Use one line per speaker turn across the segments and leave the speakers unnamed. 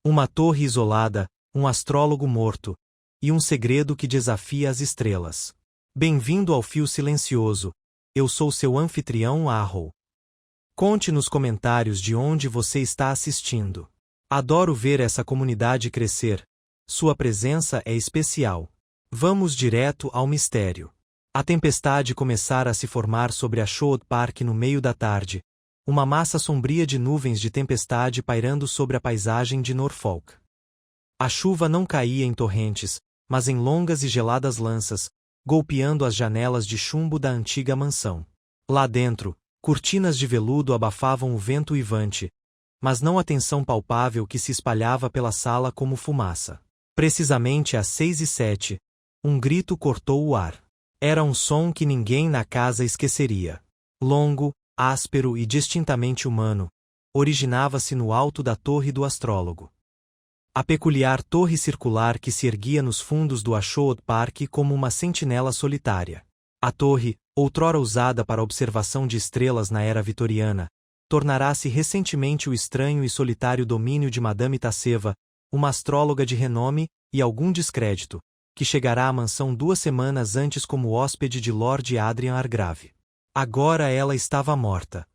Uma torre isolada, um astrólogo morto, e um segredo que desafia as estrelas. Bem-vindo ao Fio Silencioso. Eu sou seu anfitrião Arrow. Conte nos comentários de onde você está assistindo. Adoro ver essa comunidade crescer. Sua presença é especial. Vamos direto ao mistério. A tempestade começara a se formar sobre Ashwood Park no meio da tarde, uma massa sombria de nuvens de tempestade pairando sobre a paisagem de Norfolk. A chuva não caía em torrentes, mas em longas e geladas lanças, golpeando as janelas de chumbo da antiga mansão. Lá dentro, cortinas de veludo abafavam o vento uivante, mas não a tensão palpável que se espalhava pela sala como fumaça. Precisamente às 6:07, um grito cortou o ar. Era um som que ninguém na casa esqueceria. Longo, áspero e distintamente humano, originava-se no alto da torre do astrólogo. A peculiar torre circular que se erguia nos fundos do Ashwood Park como uma sentinela solitária. A torre, outrora usada para observação de estrelas na era vitoriana, tornará-se recentemente o estranho e solitário domínio de Madame Tasseva, uma astróloga de renome e algum descrédito, que chegará à mansão 2 semanas antes como hóspede de Lord Adrian Argrave. Agora ela estava morta.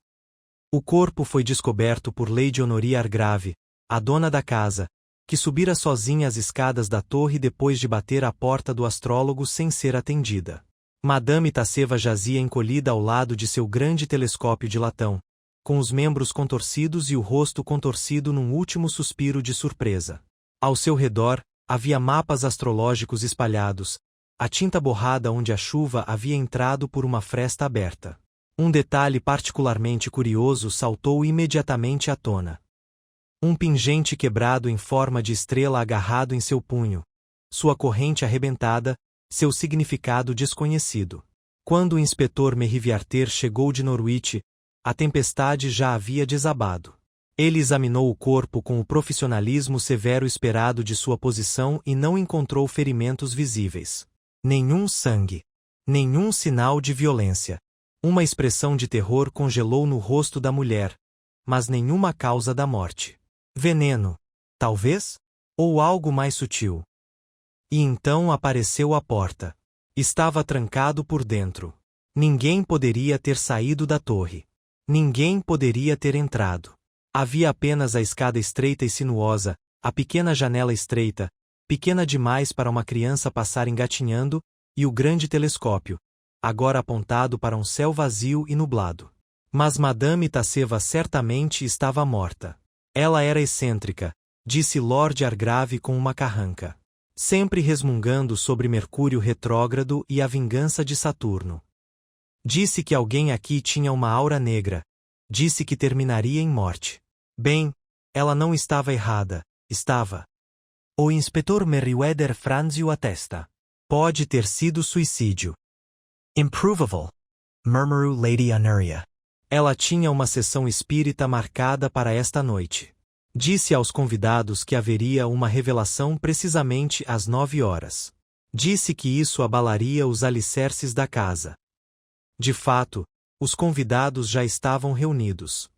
O corpo foi descoberto por Lady Honoria Argrave, a dona da casa, que subira sozinha as escadas da torre depois de bater à porta do astrólogo sem ser atendida. Madame Tasseva jazia encolhida ao lado de seu grande telescópio de latão, com os membros contorcidos e o rosto contorcido num último suspiro de surpresa. Ao seu redor, havia mapas astrológicos espalhados, a tinta borrada onde a chuva havia entrado por uma fresta aberta. Um detalhe particularmente curioso saltou imediatamente à tona. Um pingente quebrado em forma de estrela agarrado em seu punho, sua corrente arrebentada, seu significado desconhecido. Quando o inspetor Meriviarter chegou de Norwich, a tempestade já havia desabado. Ele examinou o corpo com o profissionalismo severo esperado de sua posição e não encontrou ferimentos visíveis. Nenhum sangue. Nenhum sinal de violência. Uma expressão de terror congelou no rosto da mulher, mas nenhuma causa da morte. Veneno, talvez? Ou algo mais sutil? E então apareceu a porta. Estava trancado por dentro. Ninguém poderia ter saído da torre. Ninguém poderia ter entrado. Havia apenas a escada estreita e sinuosa, a pequena janela estreita, pequena demais para uma criança passar engatinhando, e o grande telescópio, agora apontado para um céu vazio e nublado. Mas Madame Tasseva certamente estava morta. Ela era excêntrica, disse Lord Argrave com uma carranca. Sempre resmungando sobre Mercúrio retrógrado e a vingança de Saturno. Disse que alguém aqui tinha uma aura negra. Disse que terminaria em morte. Bem, ela não estava errada, estava. O inspetor Merriweather franziu a testa. Pode ter sido suicídio. Improvable, murmurou Lady Honoria. Ela tinha uma sessão espírita marcada para esta noite. Disse aos convidados que haveria uma revelação precisamente às 9 horas. Disse que isso abalaria os alicerces da casa. De fato, os convidados já estavam reunidos.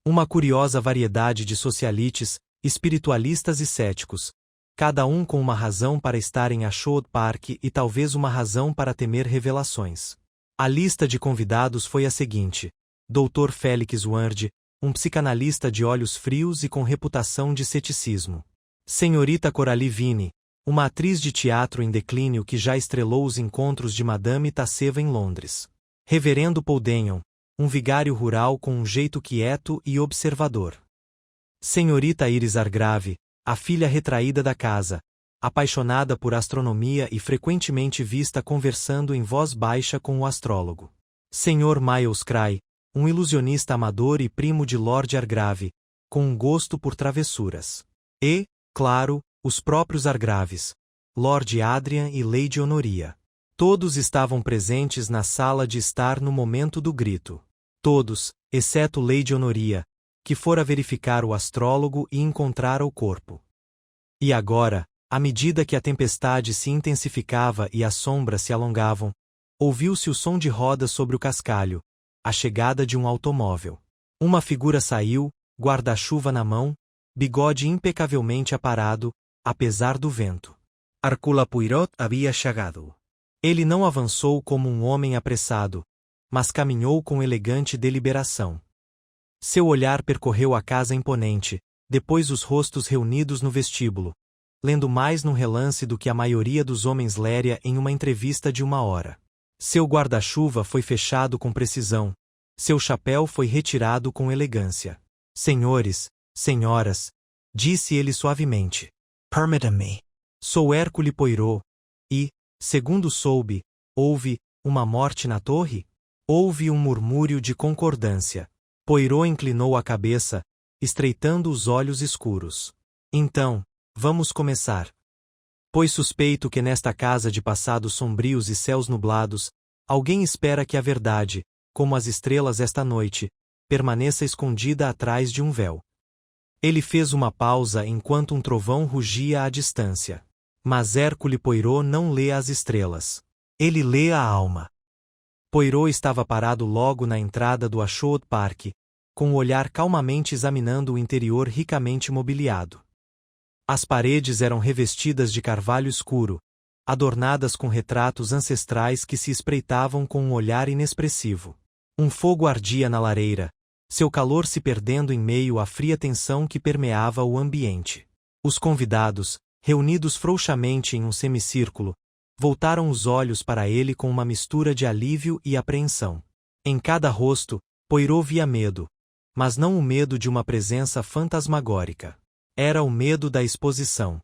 Uma curiosa variedade de socialites, espiritualistas e céticos, cada um com uma razão para estar em Ashwood Park e talvez uma razão para temer revelações. A lista de convidados foi a seguinte: Dr. Félix Ward, um psicanalista de olhos frios e com reputação de ceticismo. Senhorita Coralie Vine, uma atriz de teatro em declínio que já estrelou os encontros de Madame Tasseva em Londres. Reverendo Paul Denyon, um vigário rural com um jeito quieto e observador. Senhorita Iris Argrave, a filha retraída da casa, apaixonada por astronomia e frequentemente vista conversando em voz baixa com o astrólogo. Sr. Miles Cray, um ilusionista amador e primo de Lord Argrave, com um gosto por travessuras. E, claro, os próprios Argraves, Lord Adrian e Lady Honoria. Todos estavam presentes na sala de estar no momento do grito. Todos, exceto Lady Honoria, que fora verificar o astrólogo e encontrara o corpo. E agora, à medida que a tempestade se intensificava e as sombras se alongavam, ouviu-se o som de rodas sobre o cascalho, a chegada de um automóvel. Uma figura saiu, guarda-chuva na mão, bigode impecavelmente aparado, apesar do vento.
Hercule Poirot havia chegado.
Ele não avançou como um homem apressado, mas caminhou com elegante deliberação. Seu olhar percorreu a casa imponente, depois os rostos reunidos no vestíbulo, lendo mais num relance do que a maioria dos homens leria em uma entrevista de 1 hora. Seu guarda-chuva foi fechado com precisão, seu chapéu foi retirado com elegância. Senhores, senhoras, disse ele suavemente.
Permita-me.
Sou Hercule Poirot, e, segundo soube, houve uma morte na torre? Houve um murmúrio de concordância. Poirot inclinou a cabeça, estreitando os olhos escuros. Então, vamos começar. Pois suspeito que nesta casa de passados sombrios e céus nublados, alguém espera que a verdade, como as estrelas esta noite, permaneça escondida atrás de um véu. Ele fez uma pausa enquanto um trovão rugia à distância. Mas Hercule Poirot não lê as estrelas. Ele lê a alma. Poirot estava parado logo na entrada do Ashwood Park, com o olhar calmamente examinando o interior ricamente mobiliado. As paredes eram revestidas de carvalho escuro, adornadas com retratos ancestrais que se espreitavam com um olhar inexpressivo. Um fogo ardia na lareira, seu calor se perdendo em meio à fria tensão que permeava o ambiente. Os convidados, reunidos frouxamente em um semicírculo, voltaram os olhos para ele com uma mistura de alívio e apreensão. Em cada rosto, Poirot via medo, mas não o medo de uma presença fantasmagórica. Era o medo da exposição.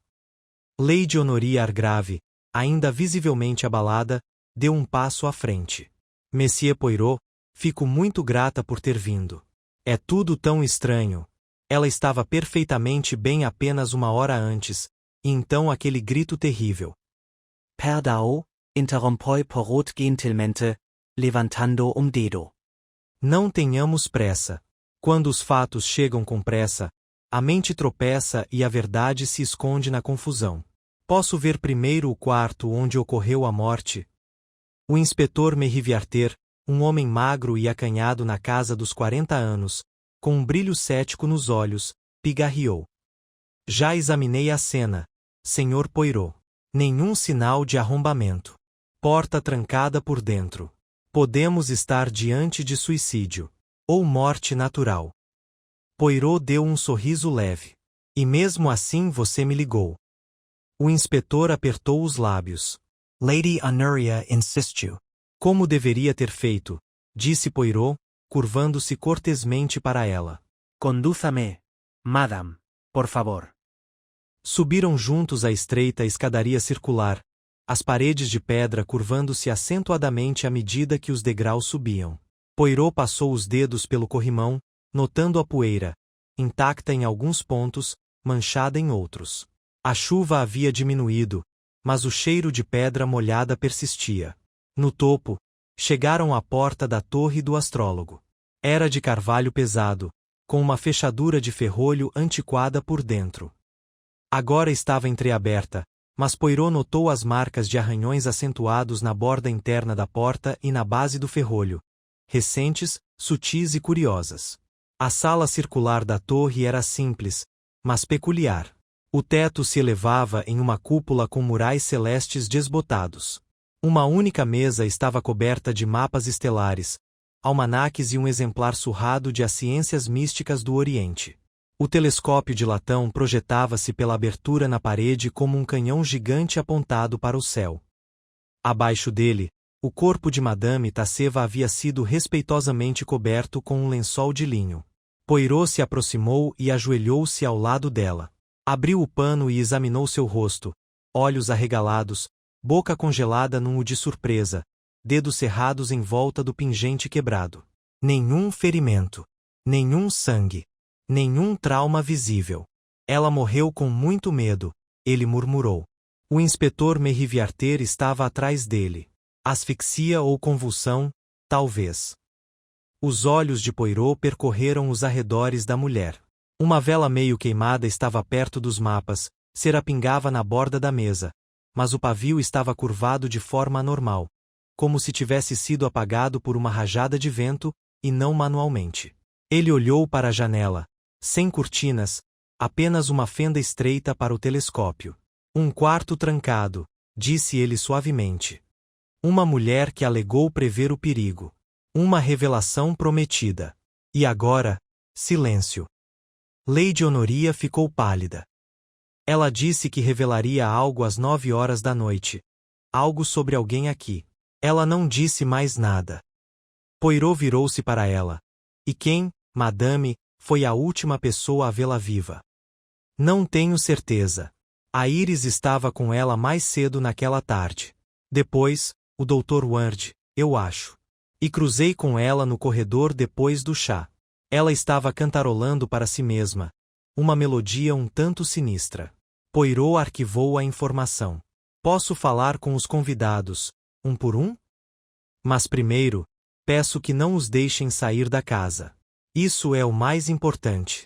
Lady Honoria Argrave, ainda visivelmente abalada, deu um passo à frente. Monsieur Poirot, fico muito grata por ter vindo. É tudo tão estranho. Ela estava perfeitamente bem apenas 1 hora antes, e então aquele grito terrível.
Perdão, interrompeu Poirot gentilmente, levantando dedo.
Não tenhamos pressa. Quando os fatos chegam com pressa, a mente tropeça e a verdade se esconde na confusão. Posso ver primeiro o quarto onde ocorreu a morte? O inspetor Meriviarter, um homem magro e acanhado na casa dos 40 anos, com um brilho cético nos olhos, pigarreou. Já examinei a cena, Sr. Poirot. Nenhum sinal de arrombamento. Porta trancada por dentro. Podemos estar diante de suicídio. Ou morte natural. Poirot deu um sorriso leve. E mesmo assim você me ligou. O inspetor apertou os lábios.
Lady Honoria insistiu.
Como deveria ter feito, disse Poirot, curvando-se cortesmente para ela.
Condúzame, madame, por favor.
Subiram juntos a estreita escadaria circular, as paredes de pedra curvando-se acentuadamente à medida que os degraus subiam. Poirot passou os dedos pelo corrimão, notando a poeira, intacta em alguns pontos, manchada em outros. A chuva havia diminuído, mas o cheiro de pedra molhada persistia. No topo, chegaram à porta da torre do astrólogo. Era de carvalho pesado, com uma fechadura de ferrolho antiquada por dentro. Agora estava entreaberta, mas Poirot notou as marcas de arranhões acentuados na borda interna da porta e na base do ferrolho, recentes, sutis e curiosas. A sala circular da torre era simples, mas peculiar. O teto se elevava em uma cúpula com murais celestes desbotados. Uma única mesa estava coberta de mapas estelares, almanaques e um exemplar surrado de As Ciências Místicas do Oriente. O telescópio de latão projetava-se pela abertura na parede como um canhão gigante apontado para o céu. Abaixo dele, o corpo de Madame Tasseva havia sido respeitosamente coberto com um lençol de linho. Poirot se aproximou e ajoelhou-se ao lado dela. Abriu o pano e examinou seu rosto, olhos arregalados, boca congelada num U de surpresa, dedos cerrados em volta do pingente quebrado. Nenhum ferimento. Nenhum sangue. Nenhum trauma visível. Ela morreu com muito medo, ele murmurou. O inspetor Meriviarter estava atrás dele. Asfixia ou convulsão, talvez. Os olhos de Poirot percorreram os arredores da mulher. Uma vela meio queimada estava perto dos mapas, serapingava na borda da mesa, mas o pavio estava curvado de forma anormal, como se tivesse sido apagado por uma rajada de vento, e não manualmente. Ele olhou para a janela, sem cortinas, Apenas uma fenda estreita para o telescópio. Um quarto trancado, disse ele suavemente. Uma mulher que alegou prever o perigo. Uma revelação prometida. E agora, silêncio. Lady Honoria ficou pálida. Ela disse que revelaria algo às 9 horas da noite. Algo sobre alguém aqui. Ela não disse mais nada. Poirot virou-se para ela. E quem, madame, foi a última pessoa a vê-la viva? Não tenho certeza. A Iris estava com ela mais cedo naquela tarde. Depois, o Dr. Ward, eu acho. E cruzei com ela no corredor depois do chá. Ela estava cantarolando para si mesma. Uma melodia um tanto sinistra. Poirot arquivou a informação. Posso falar com os convidados, um por um? Mas primeiro, peço que não os deixem sair da casa. Isso é o mais importante.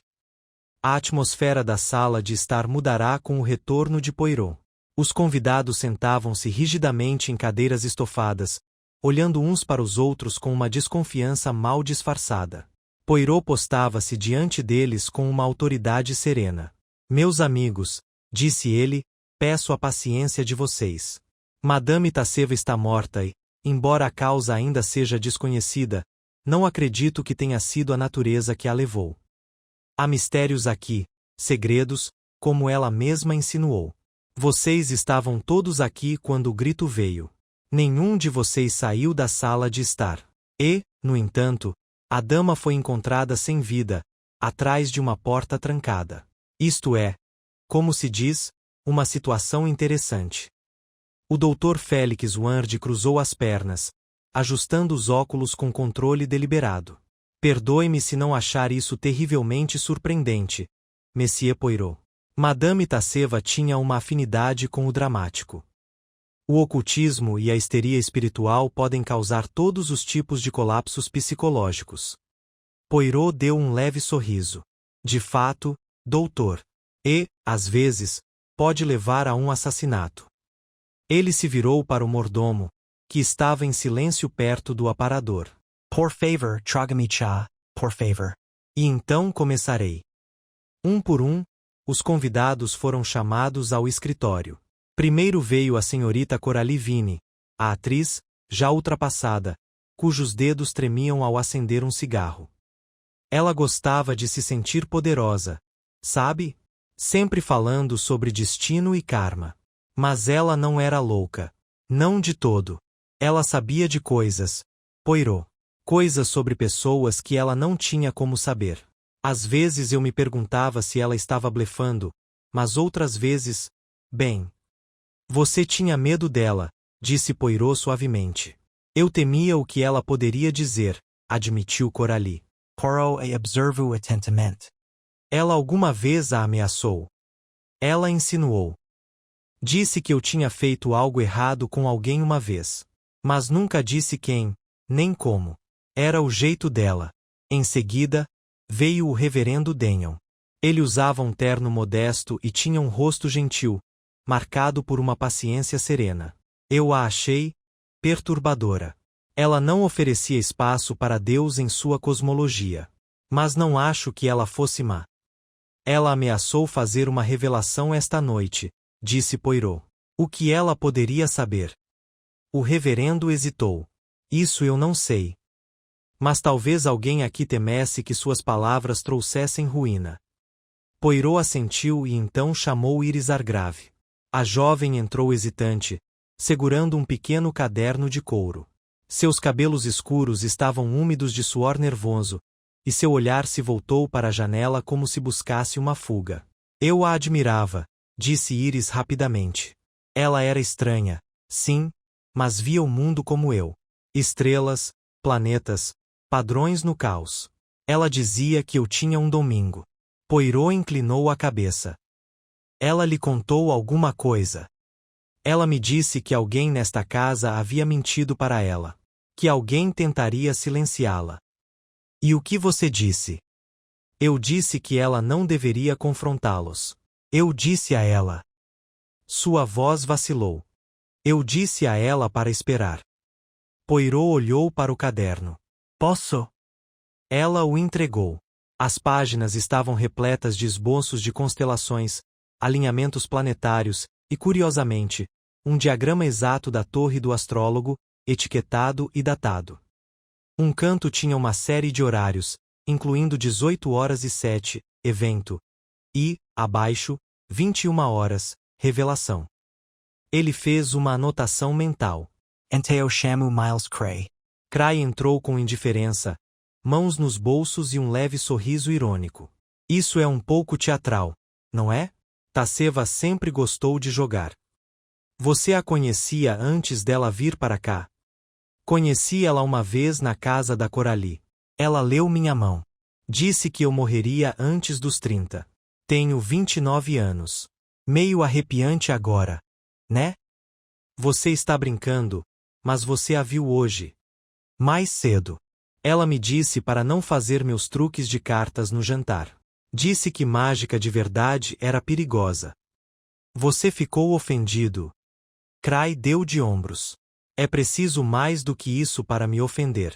A atmosfera da sala de estar mudará com o retorno de Poirot. Os convidados sentavam-se rigidamente em cadeiras estofadas, olhando uns para os outros com uma desconfiança mal disfarçada. Poirot postava-se diante deles com uma autoridade serena. Meus amigos, disse ele, peço a paciência de vocês. Madame Tasseva está morta e, embora a causa ainda seja desconhecida, não acredito que tenha sido a natureza que a levou. Há mistérios aqui, segredos, como ela mesma insinuou. Vocês estavam todos aqui quando o grito veio. Nenhum de vocês saiu da sala de estar. E, no entanto, a dama foi encontrada sem vida, atrás de uma porta trancada. Isto é, como se diz, uma situação interessante. O Dr. Félix Ward cruzou as pernas, ajustando os óculos com controle deliberado. Perdoe-me se não achar isso terrivelmente surpreendente, Monsieur Poirot. Madame Tasseva tinha uma afinidade com o dramático. O ocultismo e a histeria espiritual podem causar todos os tipos de colapsos psicológicos. Poirot deu um leve sorriso. De fato, doutor. E, às vezes, pode levar a um assassinato. Ele se virou para o mordomo, que estava em silêncio perto do aparador.
Por favor, traga-me chá, por favor.
E então começarei. Um por um, os convidados foram chamados ao escritório. Primeiro veio a senhorita Coralie Vine, a atriz, já ultrapassada, cujos dedos tremiam ao acender um cigarro. Ela gostava de se sentir poderosa, sabe? Sempre falando sobre destino e karma. Mas ela não era louca. Não de todo. Ela sabia de coisas, Poirot. Coisas sobre pessoas que ela não tinha como saber. Às vezes eu me perguntava se ela estava blefando, mas outras vezes, bem. Você tinha medo dela, disse Poirot suavemente. Eu temia o que ela poderia dizer, admitiu Coralie.
Poirot, observo atentamente.
Ela alguma vez a ameaçou. Ela insinuou. Disse que eu tinha feito algo errado com alguém uma vez. Mas nunca disse quem, nem como. Era o jeito dela. Em seguida, veio o reverendo Denyon. Ele usava um terno modesto e tinha um rosto gentil, marcado por uma paciência serena. Eu a achei perturbadora. Ela não oferecia espaço para Deus em sua cosmologia. Mas não acho que ela fosse má. Ela ameaçou fazer uma revelação esta noite, disse Poirot. O que ela poderia saber? O reverendo hesitou. Isso eu não sei. Mas talvez alguém aqui temesse que suas palavras trouxessem ruína. Poirot assentiu e então chamou Iris Argrave. A jovem entrou hesitante, segurando um pequeno caderno de couro. Seus cabelos escuros estavam úmidos de suor nervoso, e seu olhar se voltou para a janela como se buscasse uma fuga. Eu a admirava, disse Iris rapidamente. Ela era estranha, sim, mas via o mundo como eu. Estrelas, planetas, padrões no caos. Ela dizia que eu tinha um domingo. Poirot inclinou a cabeça. Ela lhe contou alguma coisa. Ela me disse que alguém nesta casa havia mentido para ela. Que alguém tentaria silenciá-la. E o que você disse? Eu disse que ela não deveria confrontá-los. Eu disse a ela. Sua voz vacilou. Eu disse a ela para esperar. Poirot olhou para o caderno.
Posso?
Ela o entregou. As páginas estavam repletas de esboços de constelações, alinhamentos planetários e, curiosamente, um diagrama exato da torre do astrólogo, etiquetado e datado. Um canto tinha uma série de horários, incluindo 18h07, evento, e, abaixo, 21h, revelação. Ele fez uma anotação mental.
Enteo chamo Miles Cray.
Cray entrou com indiferença, mãos nos bolsos e um leve sorriso irônico. Isso é um pouco teatral, não é? Tasseva sempre gostou de jogar. Você a conhecia antes dela vir para cá? Conheci-la uma vez na casa da Coralie. Ela leu minha mão. Disse que eu morreria antes dos 30. Tenho 29 anos. Meio arrepiante agora, né? Você está brincando, mas você a viu hoje. Mais cedo. Ela me disse para não fazer meus truques de cartas no jantar. Disse que mágica de verdade era perigosa. Você ficou ofendido. Cray deu de ombros. É preciso mais do que isso para me ofender.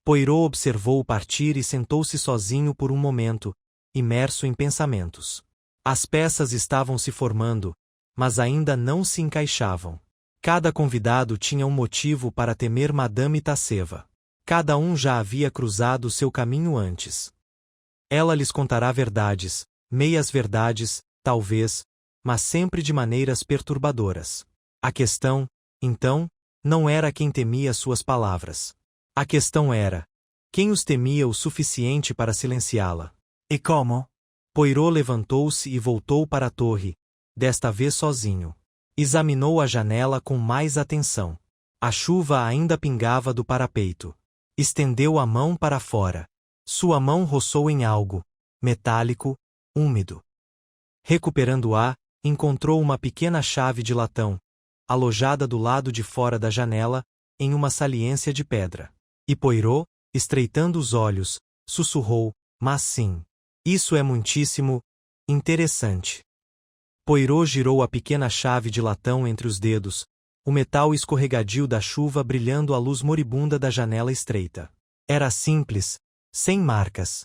Poirot observou partir e sentou-se sozinho por um momento, imerso em pensamentos. As peças estavam se formando, mas ainda não se encaixavam. Cada convidado tinha um motivo para temer Madame Tasseva. Cada um já havia cruzado seu caminho antes. Ela lhes contará verdades, meias-verdades, talvez, mas sempre de maneiras perturbadoras. A questão, então, não era quem temia suas palavras. A questão era, quem os temia o suficiente para silenciá-la?
E como?
Poirot levantou-se e voltou para a torre, desta vez sozinho. Examinou a janela com mais atenção. A chuva ainda pingava do parapeito. Estendeu a mão para fora. Sua mão roçou em algo, metálico, úmido. Recuperando-a, encontrou uma pequena chave de latão, alojada do lado de fora da janela, em uma saliência de pedra. E Poirot, estreitando os olhos, sussurrou, mas sim. Isso é muitíssimo interessante. Poirot girou a pequena chave de latão entre os dedos, o metal escorregadio da chuva brilhando à luz moribunda da janela estreita. Era simples, sem marcas.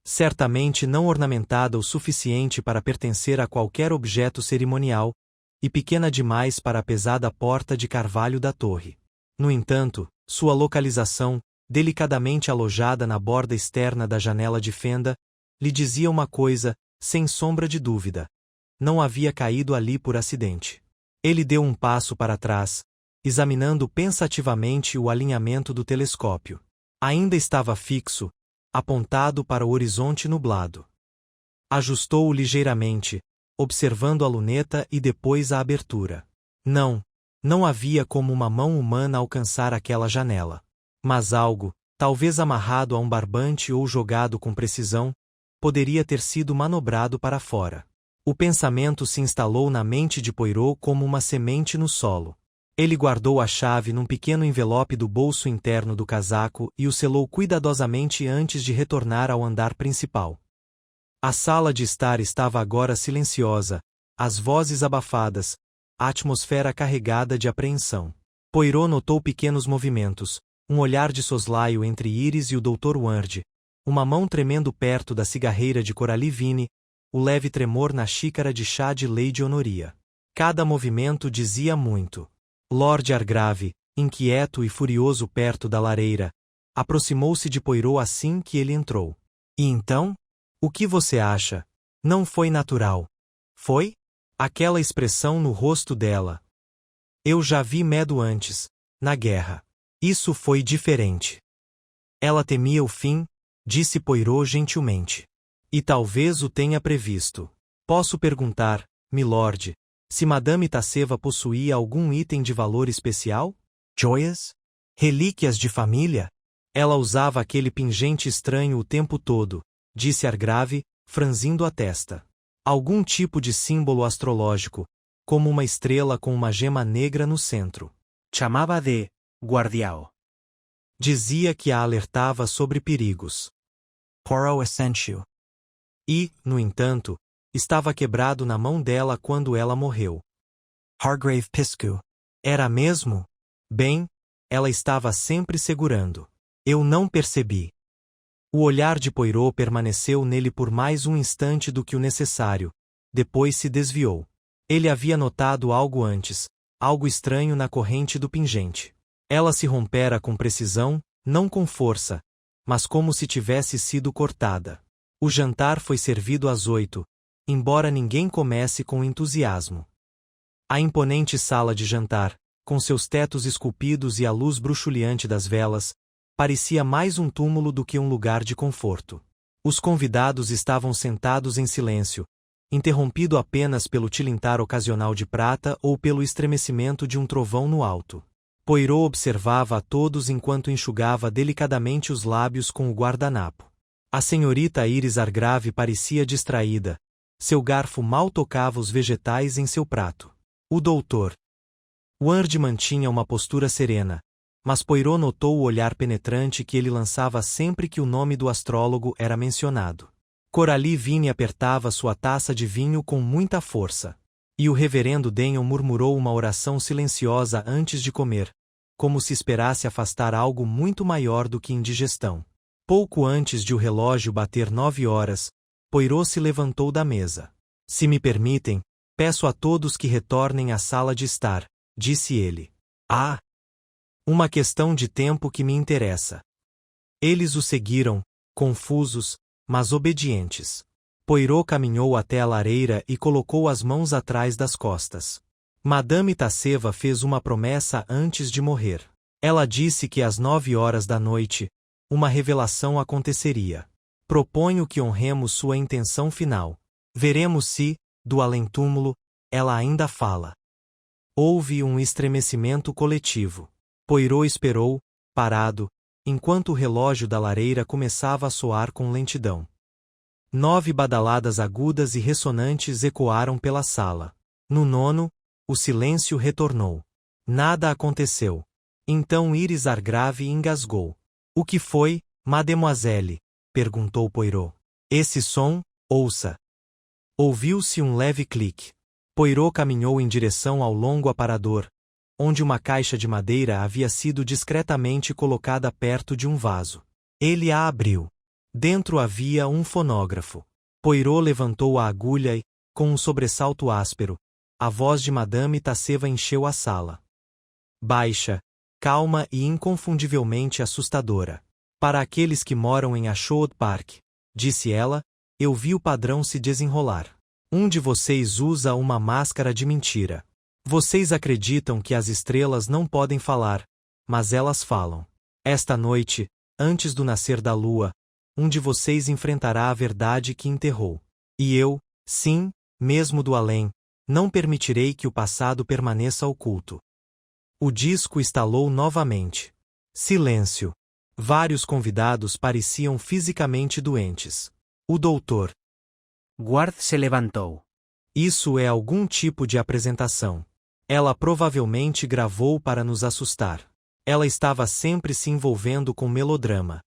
Certamente não ornamentada o suficiente para pertencer a qualquer objeto cerimonial, e pequena demais para a pesada porta de carvalho da torre. No entanto, sua localização, delicadamente alojada na borda externa da janela de fenda, lhe dizia uma coisa, sem sombra de dúvida. Não havia caído ali por acidente. Ele deu um passo para trás, examinando pensativamente o alinhamento do telescópio. Ainda estava fixo, apontado para o horizonte nublado. Ajustou-o ligeiramente, observando a luneta e depois a abertura. Não havia como uma mão humana alcançar aquela janela. Mas algo, talvez amarrado a um barbante ou jogado com precisão, poderia ter sido manobrado para fora. O pensamento se instalou na mente de Poirot como uma semente no solo. Ele guardou a chave num pequeno envelope do bolso interno do casaco e o selou cuidadosamente antes de retornar ao andar principal. A sala de estar estava agora silenciosa, as vozes abafadas, a atmosfera carregada de apreensão. Poirot notou pequenos movimentos, um olhar de soslaio entre Iris e o Dr. Ward, uma mão tremendo perto da cigarreira de Coralie Vine, o leve tremor na xícara de chá de Lady Honoria. Cada movimento dizia muito. Lord Argrave, inquieto e furioso perto da lareira, aproximou-se de Poirot assim que ele entrou. E então? O que você acha? Não foi natural. Foi? Aquela expressão no rosto dela. Eu já vi medo antes, na guerra. Isso foi diferente. Ela temia o fim, disse Poirot gentilmente. E talvez o tenha previsto. Posso perguntar, milord, se Madame Tasseva possuía algum item de valor especial? Joias? Relíquias de família? Ela usava aquele pingente estranho o tempo todo, disse Argrave, franzindo a testa. Algum tipo de símbolo astrológico, como uma estrela com uma gema negra no centro. Chamava de guardião. Dizia que a alertava sobre perigos.
Poirot Essential.
E, no entanto, estava quebrado na mão dela quando ela morreu.
Hargrave Piscu.
Era mesmo? Bem, ela estava sempre segurando. Eu não percebi. O olhar de Poirot permaneceu nele por mais um instante do que o necessário, depois se desviou. Ele havia notado algo antes, algo estranho na corrente do pingente. Ela se rompera com precisão, não com força, mas como se tivesse sido cortada. O jantar foi servido às 8, embora ninguém comece com entusiasmo. A imponente sala de jantar, com seus tetos esculpidos e a luz bruxuleante das velas, parecia mais um túmulo do que um lugar de conforto. Os convidados estavam sentados em silêncio, interrompido apenas pelo tilintar ocasional de prata ou pelo estremecimento de um trovão no alto. Poirot observava a todos enquanto enxugava delicadamente os lábios com o guardanapo. A senhorita Iris Argrave parecia distraída. Seu garfo mal tocava os vegetais em seu prato. O doutor Ward mantinha uma postura serena, mas Poirot notou o olhar penetrante que ele lançava sempre que o nome do astrólogo era mencionado. Coralie Vine apertava sua taça de vinho com muita força. E o reverendo Denyon murmurou uma oração silenciosa antes de comer, como se esperasse afastar algo muito maior do que indigestão. Pouco antes de o relógio bater 9 horas, Poirot se levantou da mesa. Se me permitem, peço a todos que retornem à sala de estar, disse ele. Ah! Uma questão de tempo que me interessa. Eles o seguiram, confusos, mas obedientes. Poirot caminhou até a lareira e colocou as mãos atrás das costas. Madame Tasseva fez uma promessa antes de morrer. Ela disse que às 9 horas da noite, uma revelação aconteceria. Proponho que honremos sua intenção final. Veremos se, do além-túmulo, ela ainda fala. Houve um estremecimento coletivo. Poirot esperou, parado, enquanto o relógio da lareira começava a soar com lentidão. 9 badaladas agudas e ressonantes ecoaram pela sala. No 9º, o silêncio retornou. Nada aconteceu. Então Iris Argrave engasgou. O que foi, mademoiselle? Perguntou Poirot. Esse som, ouça. Ouviu-se um leve clique. Poirot caminhou em direção ao longo aparador, onde uma caixa de madeira havia sido discretamente colocada perto de um vaso. Ele a abriu. Dentro havia um fonógrafo. Poirot levantou a agulha e, com um sobressalto áspero, a voz de Madame Tasseva encheu a sala. Baixa, calma e inconfundivelmente assustadora. Para aqueles que moram em Ashwood Park, disse ela, eu vi o padrão se desenrolar. Um de vocês usa uma máscara de mentira. Vocês acreditam que as estrelas não podem falar, mas elas falam. Esta noite, antes do nascer da lua, um de vocês enfrentará a verdade que enterrou. E eu, sim, mesmo do além, não permitirei que o passado permaneça oculto. O disco estalou novamente. Silêncio. Vários convidados pareciam fisicamente doentes. O doutor
Ward se levantou.
Isso é algum tipo de apresentação. Ela provavelmente gravou para nos assustar. Ela estava sempre se envolvendo com melodrama.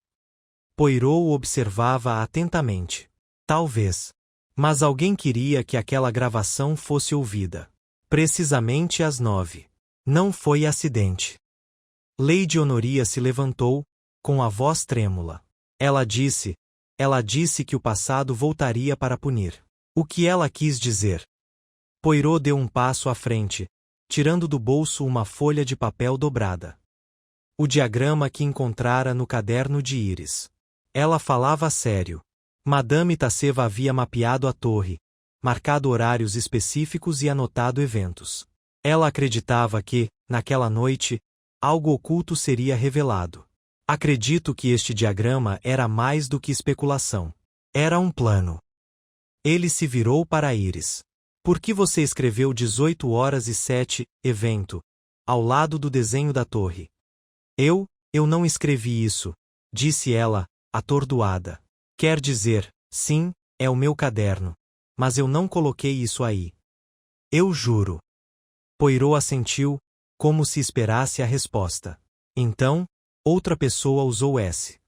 Poirot o observava atentamente. Talvez. Mas alguém queria que aquela gravação fosse ouvida. Precisamente às 9. Não foi acidente. Lady Honoria se levantou, com a voz trêmula. Ela disse que o passado voltaria para punir. O que ela quis dizer? Poirot deu um passo à frente, tirando do bolso uma folha de papel dobrada. O diagrama que encontrara no caderno de Iris. Ela falava sério. Madame Tasseva havia mapeado a torre, marcado horários específicos e anotado eventos. Ela acreditava que, naquela noite, algo oculto seria revelado. Acredito que este diagrama era mais do que especulação. Era um plano. Ele se virou para Iris. Por que você escreveu 18h07, evento, ao lado do desenho da torre? Eu não escrevi isso, disse ela, atordoada. Quer dizer, sim, é o meu caderno. Mas eu não coloquei isso aí. Eu juro. Poirot assentiu, como se esperasse a resposta. Então, outra pessoa usou esse.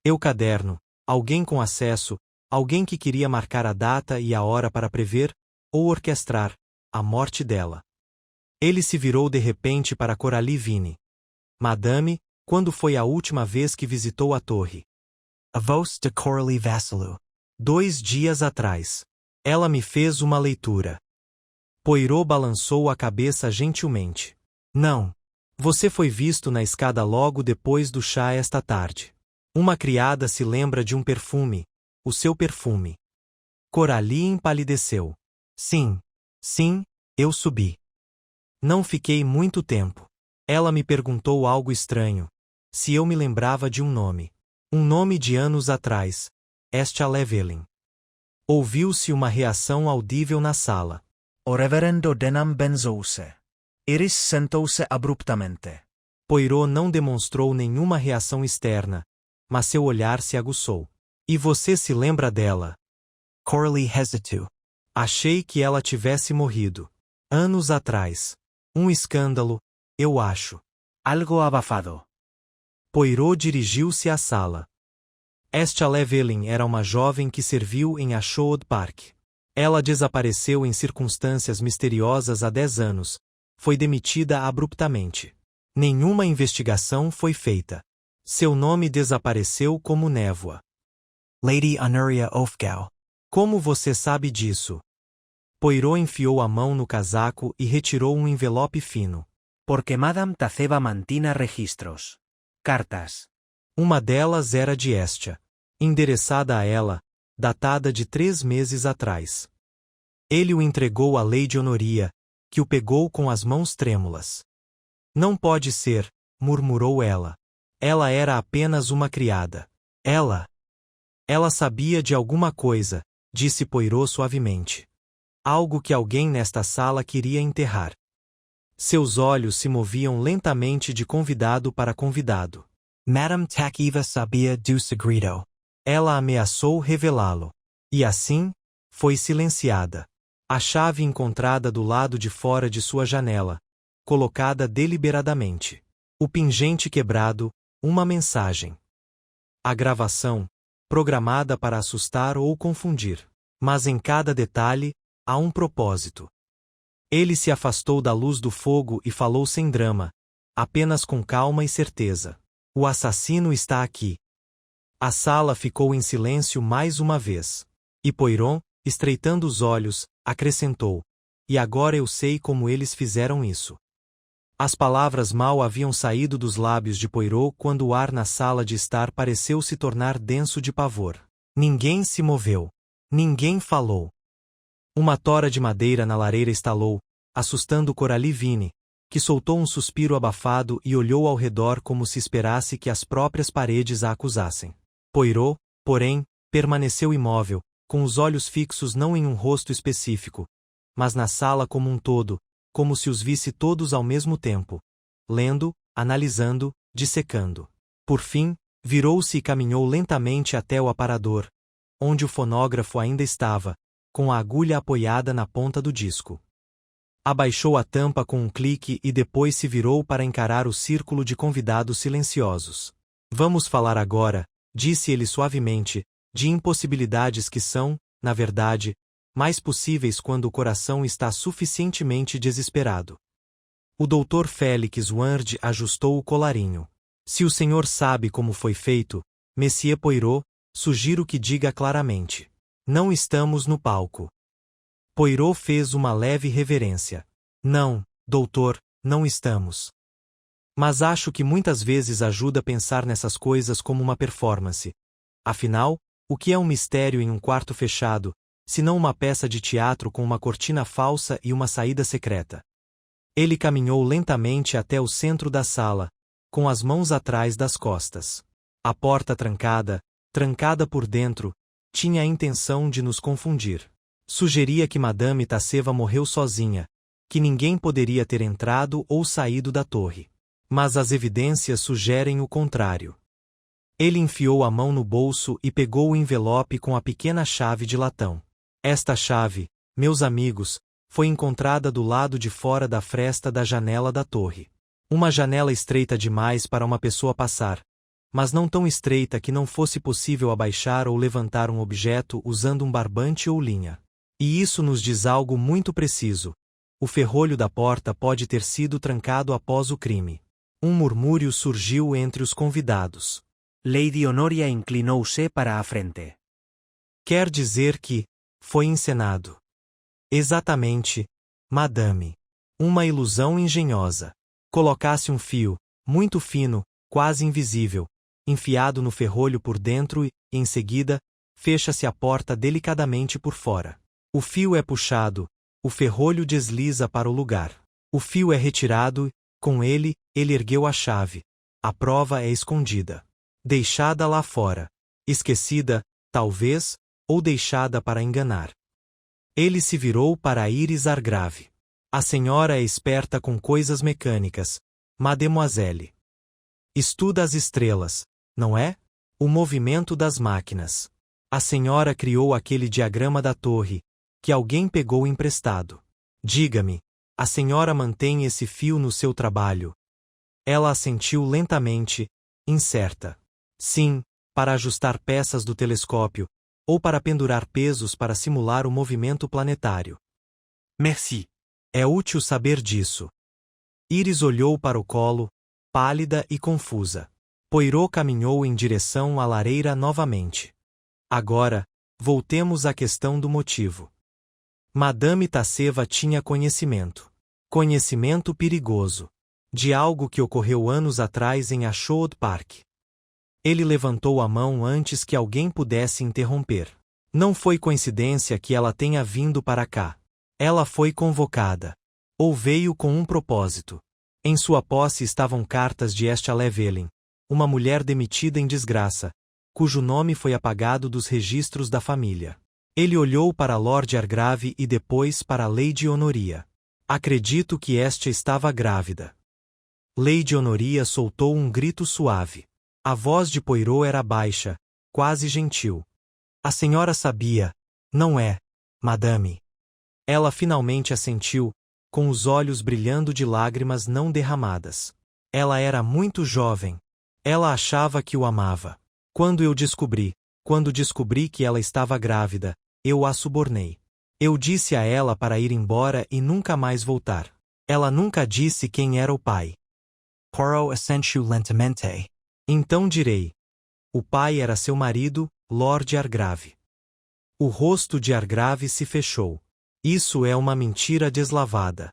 Eu caderno, alguém com acesso, alguém que queria marcar a data e a hora para prever, ou orquestrar, a morte dela. Ele se virou de repente para Coralie Vine. Madame, quando foi a última vez que visitou a torre?
Avos de Coralie Vassilou.
2 dias atrás. Ela me fez uma leitura. Poirot balançou a cabeça gentilmente. Não. Você foi visto na escada logo depois do chá esta tarde. Uma criada se lembra de um perfume, o seu perfume. Coralie empalideceu. Sim, eu subi. Não fiquei muito tempo. Ela me perguntou algo estranho. Se eu me lembrava de um nome. Um nome de anos atrás. Esther Llewellyn. Ouviu-se uma reação audível na sala.
O reverendo Denham benzou-se. Iris sentou-se abruptamente.
Poirot não demonstrou nenhuma reação externa, mas seu olhar se aguçou. E você se lembra dela?
Coralie hesitou.
Achei que ela tivesse morrido. Anos atrás. Um escândalo, eu acho.
Algo abafado.
Poirot dirigiu-se à sala. Esther Llewellyn era uma jovem que serviu em Ashwood Park. Ela desapareceu em circunstâncias misteriosas há 10 anos. Foi demitida abruptamente. Nenhuma investigação foi feita. Seu nome desapareceu como névoa.
Lady Honoria Ofgau.
Como você sabe disso? Poirot enfiou a mão no casaco e retirou um envelope fino.
Porque Madame Taceba mantina registros. Cartas.
Uma delas era de Esther, endereçada a ela, datada de 3 meses atrás. Ele o entregou à Lady Honoria, que o pegou com as mãos trêmulas. Não pode ser, murmurou ela. Ela era apenas uma criada. Ela sabia de alguma coisa, disse Poirot suavemente. Algo que alguém nesta sala queria enterrar. Seus olhos se moviam lentamente de convidado para convidado.
Madame Takiva sabia do segredo.
Ela ameaçou revelá-lo. E assim, foi silenciada. A chave encontrada do lado de fora de sua janela, colocada deliberadamente. O pingente quebrado, uma mensagem. A gravação, programada para assustar ou confundir. Mas em cada detalhe, há um propósito. Ele se afastou da luz do fogo e falou sem drama, apenas com calma e certeza. O assassino está aqui. A sala ficou em silêncio mais uma vez. E Poirot, estreitando os olhos, acrescentou: E agora eu sei como eles fizeram isso. As palavras mal haviam saído dos lábios de Poirot quando o ar na sala de estar pareceu se tornar denso de pavor. Ninguém se moveu. Ninguém falou. Uma tora de madeira na lareira estalou, assustando Coralie Vine, que soltou um suspiro abafado e olhou ao redor como se esperasse que as próprias paredes a acusassem. Poirot, porém, permaneceu imóvel, com os olhos fixos não em um rosto específico, mas na sala como um todo, como se os visse todos ao mesmo tempo, lendo, analisando, dissecando. Por fim, virou-se e caminhou lentamente até o aparador, onde o fonógrafo ainda estava, com a agulha apoiada na ponta do disco. Abaixou a tampa com um clique e depois se virou para encarar o círculo de convidados silenciosos. Vamos falar agora, disse ele suavemente, de impossibilidades que são, na verdade, mais possíveis quando o coração está suficientemente desesperado. O Dr. Félix Ward ajustou o colarinho. Se o senhor sabe como foi feito, Monsieur Poirot, sugiro que diga claramente. Não estamos no palco. Poirot fez uma leve reverência. Não, doutor, não estamos. Mas acho que muitas vezes ajuda a pensar nessas coisas como uma performance. Afinal, o que é um mistério em um quarto fechado, se não uma peça de teatro com uma cortina falsa e uma saída secreta? Ele caminhou lentamente até o centro da sala, com as mãos atrás das costas. A porta trancada por dentro, tinha a intenção de nos confundir. Sugeria que Madame Taceba morreu sozinha, que ninguém poderia ter entrado ou saído da torre. Mas as evidências sugerem o contrário. Ele enfiou a mão no bolso e pegou o envelope com a pequena chave de latão. Esta chave, meus amigos, foi encontrada do lado de fora da fresta da janela da torre. Uma janela estreita demais para uma pessoa passar, mas não tão estreita que não fosse possível abaixar ou levantar um objeto usando um barbante ou linha. E isso nos diz algo muito preciso. O ferrolho da porta pode ter sido trancado após o crime. Um murmúrio surgiu entre os convidados.
Lady Honoria inclinou-se para a frente.
Quer dizer que foi encenado. Exatamente, madame. Uma ilusão engenhosa. Colocasse um fio, muito fino, quase invisível, enfiado no ferrolho por dentro e, em seguida, fecha-se a porta delicadamente por fora. O fio é puxado, o ferrolho desliza para o lugar. O fio é retirado e, com ele ergueu a chave. A prova é escondida. Deixada lá fora. Esquecida, talvez, ou deixada para enganar. Ele se virou para Iris Argrave. A senhora é esperta com coisas mecânicas, mademoiselle. Estuda as estrelas, não é? O movimento das máquinas. A senhora criou aquele diagrama da torre, que alguém pegou emprestado. Diga-me, a senhora mantém esse fio no seu trabalho? Ela assentiu lentamente, incerta. Sim, para ajustar peças do telescópio, ou para pendurar pesos para simular o movimento planetário.
Merci.
É útil saber disso. Iris olhou para o colo, pálida e confusa. Poirot caminhou em direção à lareira novamente. Agora, voltemos à questão do motivo. Madame Tasseva tinha conhecimento. Conhecimento perigoso. De algo que ocorreu anos atrás em Ashwood Park. Ele levantou a mão antes que alguém pudesse interromper. Não foi coincidência que ela tenha vindo para cá. Ela foi convocada. Ou veio com um propósito. Em sua posse estavam cartas de Estia Llewellyn, uma mulher demitida em desgraça, cujo nome foi apagado dos registros da família. Ele olhou para Lord Argrave e depois para Lady Honoria. Acredito que Estia estava grávida. Lady Honoria soltou um grito suave. A voz de Poirot era baixa, quase gentil. A senhora sabia, não é, madame? Ela finalmente assentiu, com os olhos brilhando de lágrimas não derramadas. Ela era muito jovem. Ela achava que o amava. Quando descobri que ela estava grávida, eu a subornei. Eu disse a ela para ir embora e nunca mais voltar. Ela nunca disse quem era o pai.
Poirot assentiu lentamente.
Então direi. O pai era seu marido, Lord Argrave. O rosto de Argrave se fechou. Isso é uma mentira deslavada.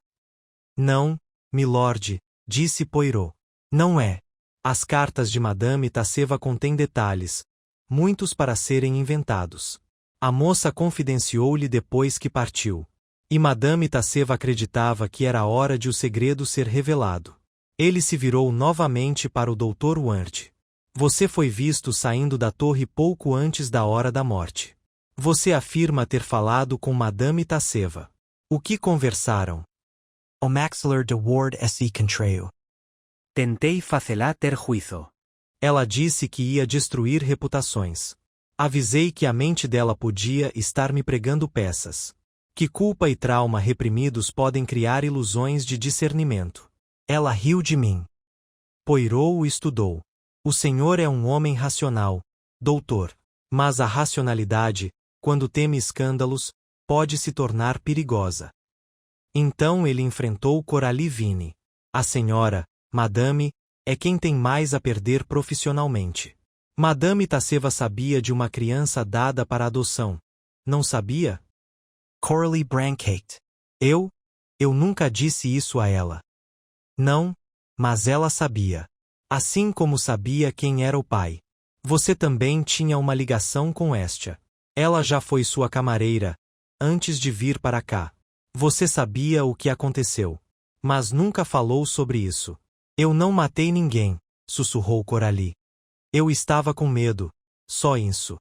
Não, milord, disse Poirot. Não é. As cartas de Madame Tasseva contêm detalhes, muitos para serem inventados. A moça confidenciou-lhe depois que partiu. E Madame Tasseva acreditava que era hora de o segredo ser revelado. Ele se virou novamente para o Dr. Ward. Você foi visto saindo da torre pouco antes da hora da morte. Você afirma ter falado com Madame Tasseva. O que conversaram?
O maxillar de Ward se contraiu.
Tentei fazê-la ter juízo.
Ela disse que ia destruir reputações. Avisei que a mente dela podia estar me pregando peças. Que culpa e trauma reprimidos podem criar ilusões de discernimento. Ela riu de mim. Poirot o estudou. O senhor é um homem racional, doutor. Mas a racionalidade, quando teme escândalos, pode se tornar perigosa. Então ele enfrentou Coralie Vine. A senhora, madame, é quem tem mais a perder profissionalmente. Madame Tasseva sabia de uma criança dada para adoção. Não sabia?
Coralie Brancait.
Eu nunca disse isso a ela. Não, mas ela sabia. Assim como sabia quem era o pai. Você também tinha uma ligação com Estia. Ela já foi sua camareira, antes de vir para cá. Você sabia o que aconteceu. Mas nunca falou sobre isso. Eu não matei ninguém, sussurrou Coralie. Eu estava com medo, só isso.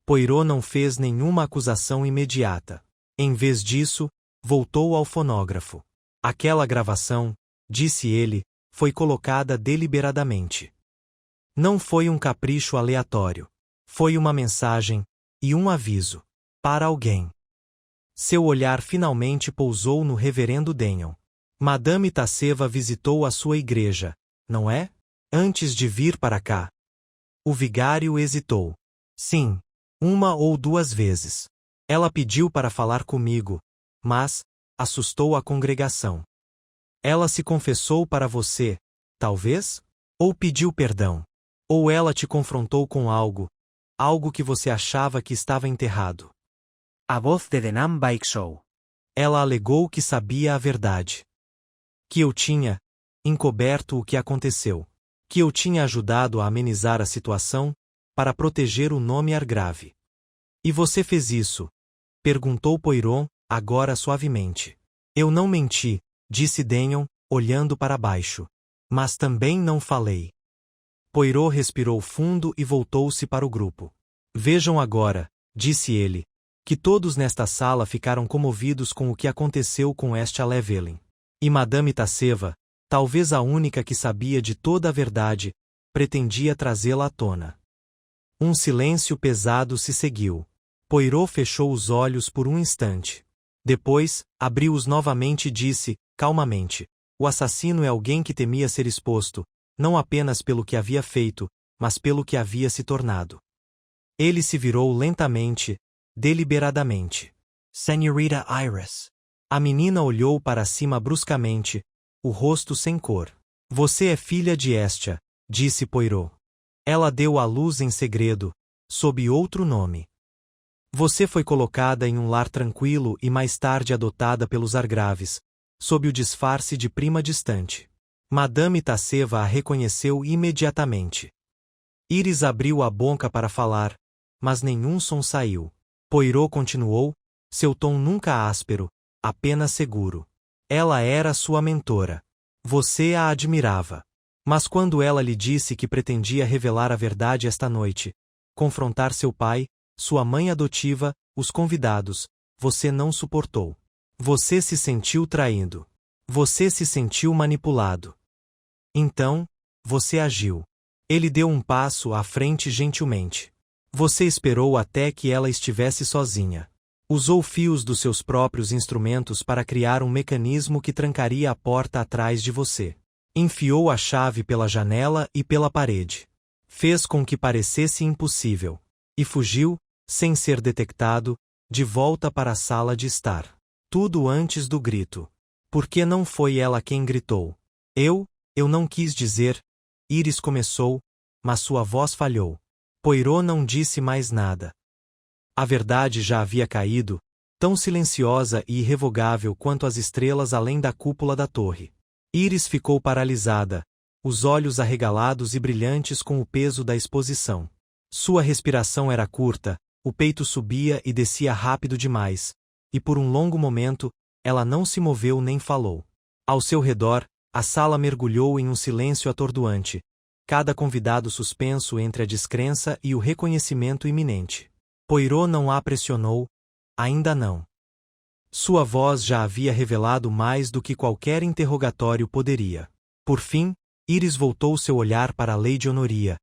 Poirot não fez nenhuma acusação imediata. Em vez disso, voltou ao fonógrafo. Aquela gravação, disse ele, foi colocada deliberadamente. Não foi um capricho aleatório. Foi uma mensagem, e um aviso. Para alguém. Seu olhar finalmente pousou no reverendo Denyon. Madame Tasseva visitou a sua igreja, não é? Antes de vir para cá. O vigário hesitou. Sim, uma ou duas vezes. Ela pediu para falar comigo, mas assustou a congregação. Ela se confessou para você, talvez? Ou pediu perdão? Ou ela te confrontou com algo que você achava que estava enterrado.
A voz de Denham baixou.
Ela alegou que sabia a verdade. Que eu tinha encoberto o que aconteceu. Que eu tinha ajudado a amenizar a situação, para proteger o nome Argrave. E você fez isso? Perguntou Poirot, agora suavemente. Eu não menti, disse Denham, olhando para baixo. Mas também não falei. Poirot respirou fundo e voltou-se para o grupo. Vejam agora, disse ele, que todos nesta sala ficaram comovidos com o que aconteceu com esta Llewellyn. E Madame Tasseva, talvez a única que sabia de toda a verdade, pretendia trazê-la à tona. Um silêncio pesado se seguiu. Poirot fechou os olhos por um instante. Depois, abriu-os novamente e disse, calmamente, o assassino é alguém que temia ser exposto, não apenas pelo que havia feito, mas pelo que havia se tornado. Ele se virou lentamente, deliberadamente.
Senhorita Iris.
A menina olhou para cima bruscamente, o rosto sem cor. Você é filha de Hestia, disse Poirot. Ela deu à luz em segredo, sob outro nome. Você foi colocada em um lar tranquilo e mais tarde adotada pelos Argraves, sob o disfarce de prima distante. Madame Tasseva a reconheceu imediatamente. Iris abriu a boca para falar, mas nenhum som saiu. Poirot continuou, seu tom nunca áspero, apenas seguro. Ela era sua mentora. Você a admirava. Mas quando ela lhe disse que pretendia revelar a verdade esta noite, confrontar seu pai, sua mãe adotiva, os convidados, você não suportou. Você se sentiu traído. Você se sentiu manipulado. Então, você agiu. Ele deu um passo à frente gentilmente. Você esperou até que ela estivesse sozinha. Usou fios dos seus próprios instrumentos para criar um mecanismo que trancaria a porta atrás de você. Enfiou a chave pela janela e pela parede. Fez com que parecesse impossível. E fugiu, sem ser detectado, de volta para a sala de estar. Tudo antes do grito. Por que não foi ela quem gritou? Eu não quis dizer. Iris começou, mas sua voz falhou. Poirot não disse mais nada. A verdade já havia caído, tão silenciosa e irrevogável quanto as estrelas além da cúpula da torre. Iris ficou paralisada, os olhos arregalados e brilhantes com o peso da exposição. Sua respiração era curta, o peito subia e descia rápido demais, e por um longo momento, ela não se moveu nem falou. Ao seu redor, a sala mergulhou em um silêncio atordoante, cada convidado suspenso entre a descrença e o reconhecimento iminente. Poirot não a pressionou, ainda não. Sua voz já havia revelado mais do que qualquer interrogatório poderia. Por fim, Iris voltou seu olhar para Lady Honoria,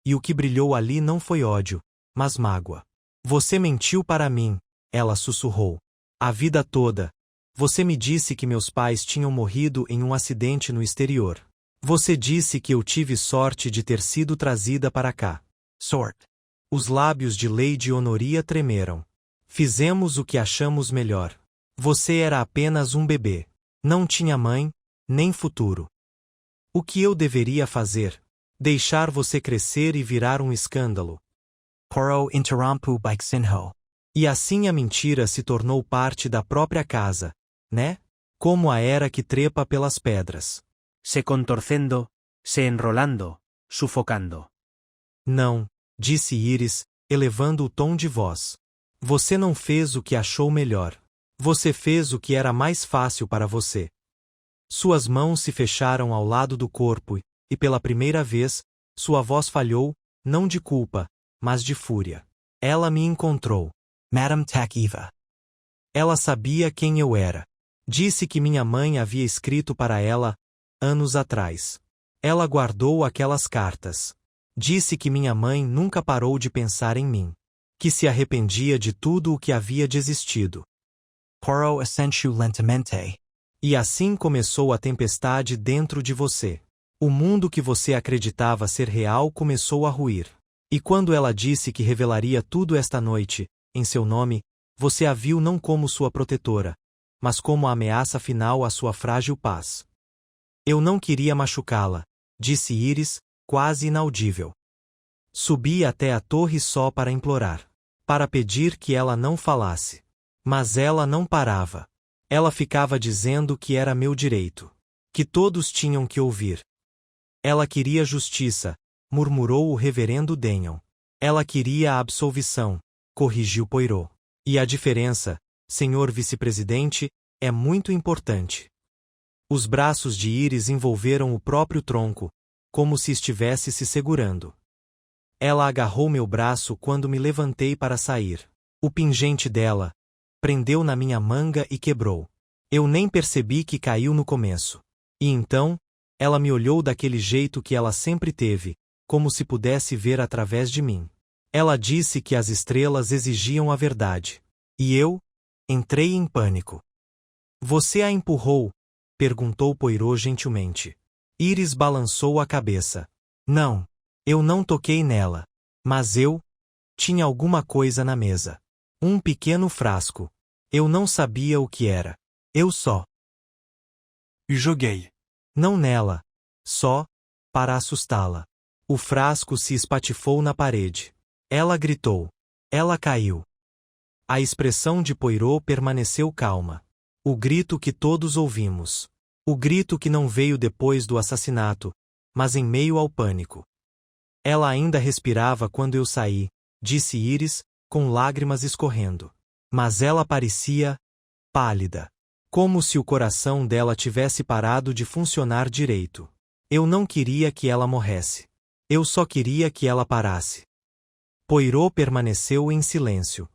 e o que brilhou ali não foi ódio, mas mágoa. Você mentiu para mim, ela sussurrou. A vida toda. Você me disse que meus pais tinham morrido em um acidente no exterior. Você disse que eu tive sorte de ter sido trazida para cá.
Sorte.
Os lábios de Lady Honoria tremeram. Fizemos o que achamos melhor. Você era apenas um bebê. Não tinha mãe, nem futuro. O que eu deveria fazer? Deixar você crescer e virar um escândalo.
Poirot interrompu Baixinho.
E assim a mentira se tornou parte da própria casa, né? Como a era que trepa pelas pedras.
Se contorcendo, se enrolando, sufocando.
Não, disse Iris, elevando o tom de voz. Você não fez o que achou melhor. Você fez o que era mais fácil para você. Suas mãos se fecharam ao lado do corpo e, pela primeira vez, sua voz falhou, não de culpa, mas de fúria. Ela me encontrou.
Madame Takiva.
Ela sabia quem eu era. Disse que minha mãe havia escrito para ela, anos atrás. Ela guardou aquelas cartas. Disse que minha mãe nunca parou de pensar em mim. Que se arrependia de tudo o que havia desistido.
Poirot assentiu lentamente.
E assim começou a tempestade dentro de você. O mundo que você acreditava ser real começou a ruir. E quando ela disse que revelaria tudo esta noite, em seu nome, você a viu não como sua protetora, mas como a ameaça final à sua frágil paz. Eu não queria machucá-la, disse Iris, quase inaudível. Subi até a torre só para implorar. Para pedir que ela não falasse. Mas ela não parava. Ela ficava dizendo que era meu direito. Que todos tinham que ouvir. Ela queria justiça, murmurou o reverendo Daniel. Ela queria a absolvição, corrigiu Poirot. E a diferença, senhor vice-presidente, é muito importante. Os braços de Iris envolveram o próprio tronco, como se estivesse se segurando. Ela agarrou meu braço quando me levantei para sair. O pingente dela prendeu na minha manga e quebrou. Eu nem percebi que caiu no começo. E então, ela me olhou daquele jeito que ela sempre teve, como se pudesse ver através de mim. Ela disse que as estrelas exigiam a verdade. E eu entrei em pânico. Você a empurrou? Perguntou Poirot gentilmente. Iris balançou a cabeça. Não, eu não toquei nela. Mas eu tinha alguma coisa na mesa. Um pequeno frasco. Eu não sabia o que era. Eu só
joguei.
Não nela. Só para assustá-la. O frasco se espatifou na parede. Ela gritou. Ela caiu. A expressão de Poirot permaneceu calma. O grito que todos ouvimos. O grito que não veio depois do assassinato, mas em meio ao pânico. Ela ainda respirava quando eu saí, disse Iris, com lágrimas escorrendo. Mas ela parecia pálida. Como se o coração dela tivesse parado de funcionar direito. Eu não queria que ela morresse. Eu só queria que ela parasse. Poirot permaneceu em silêncio.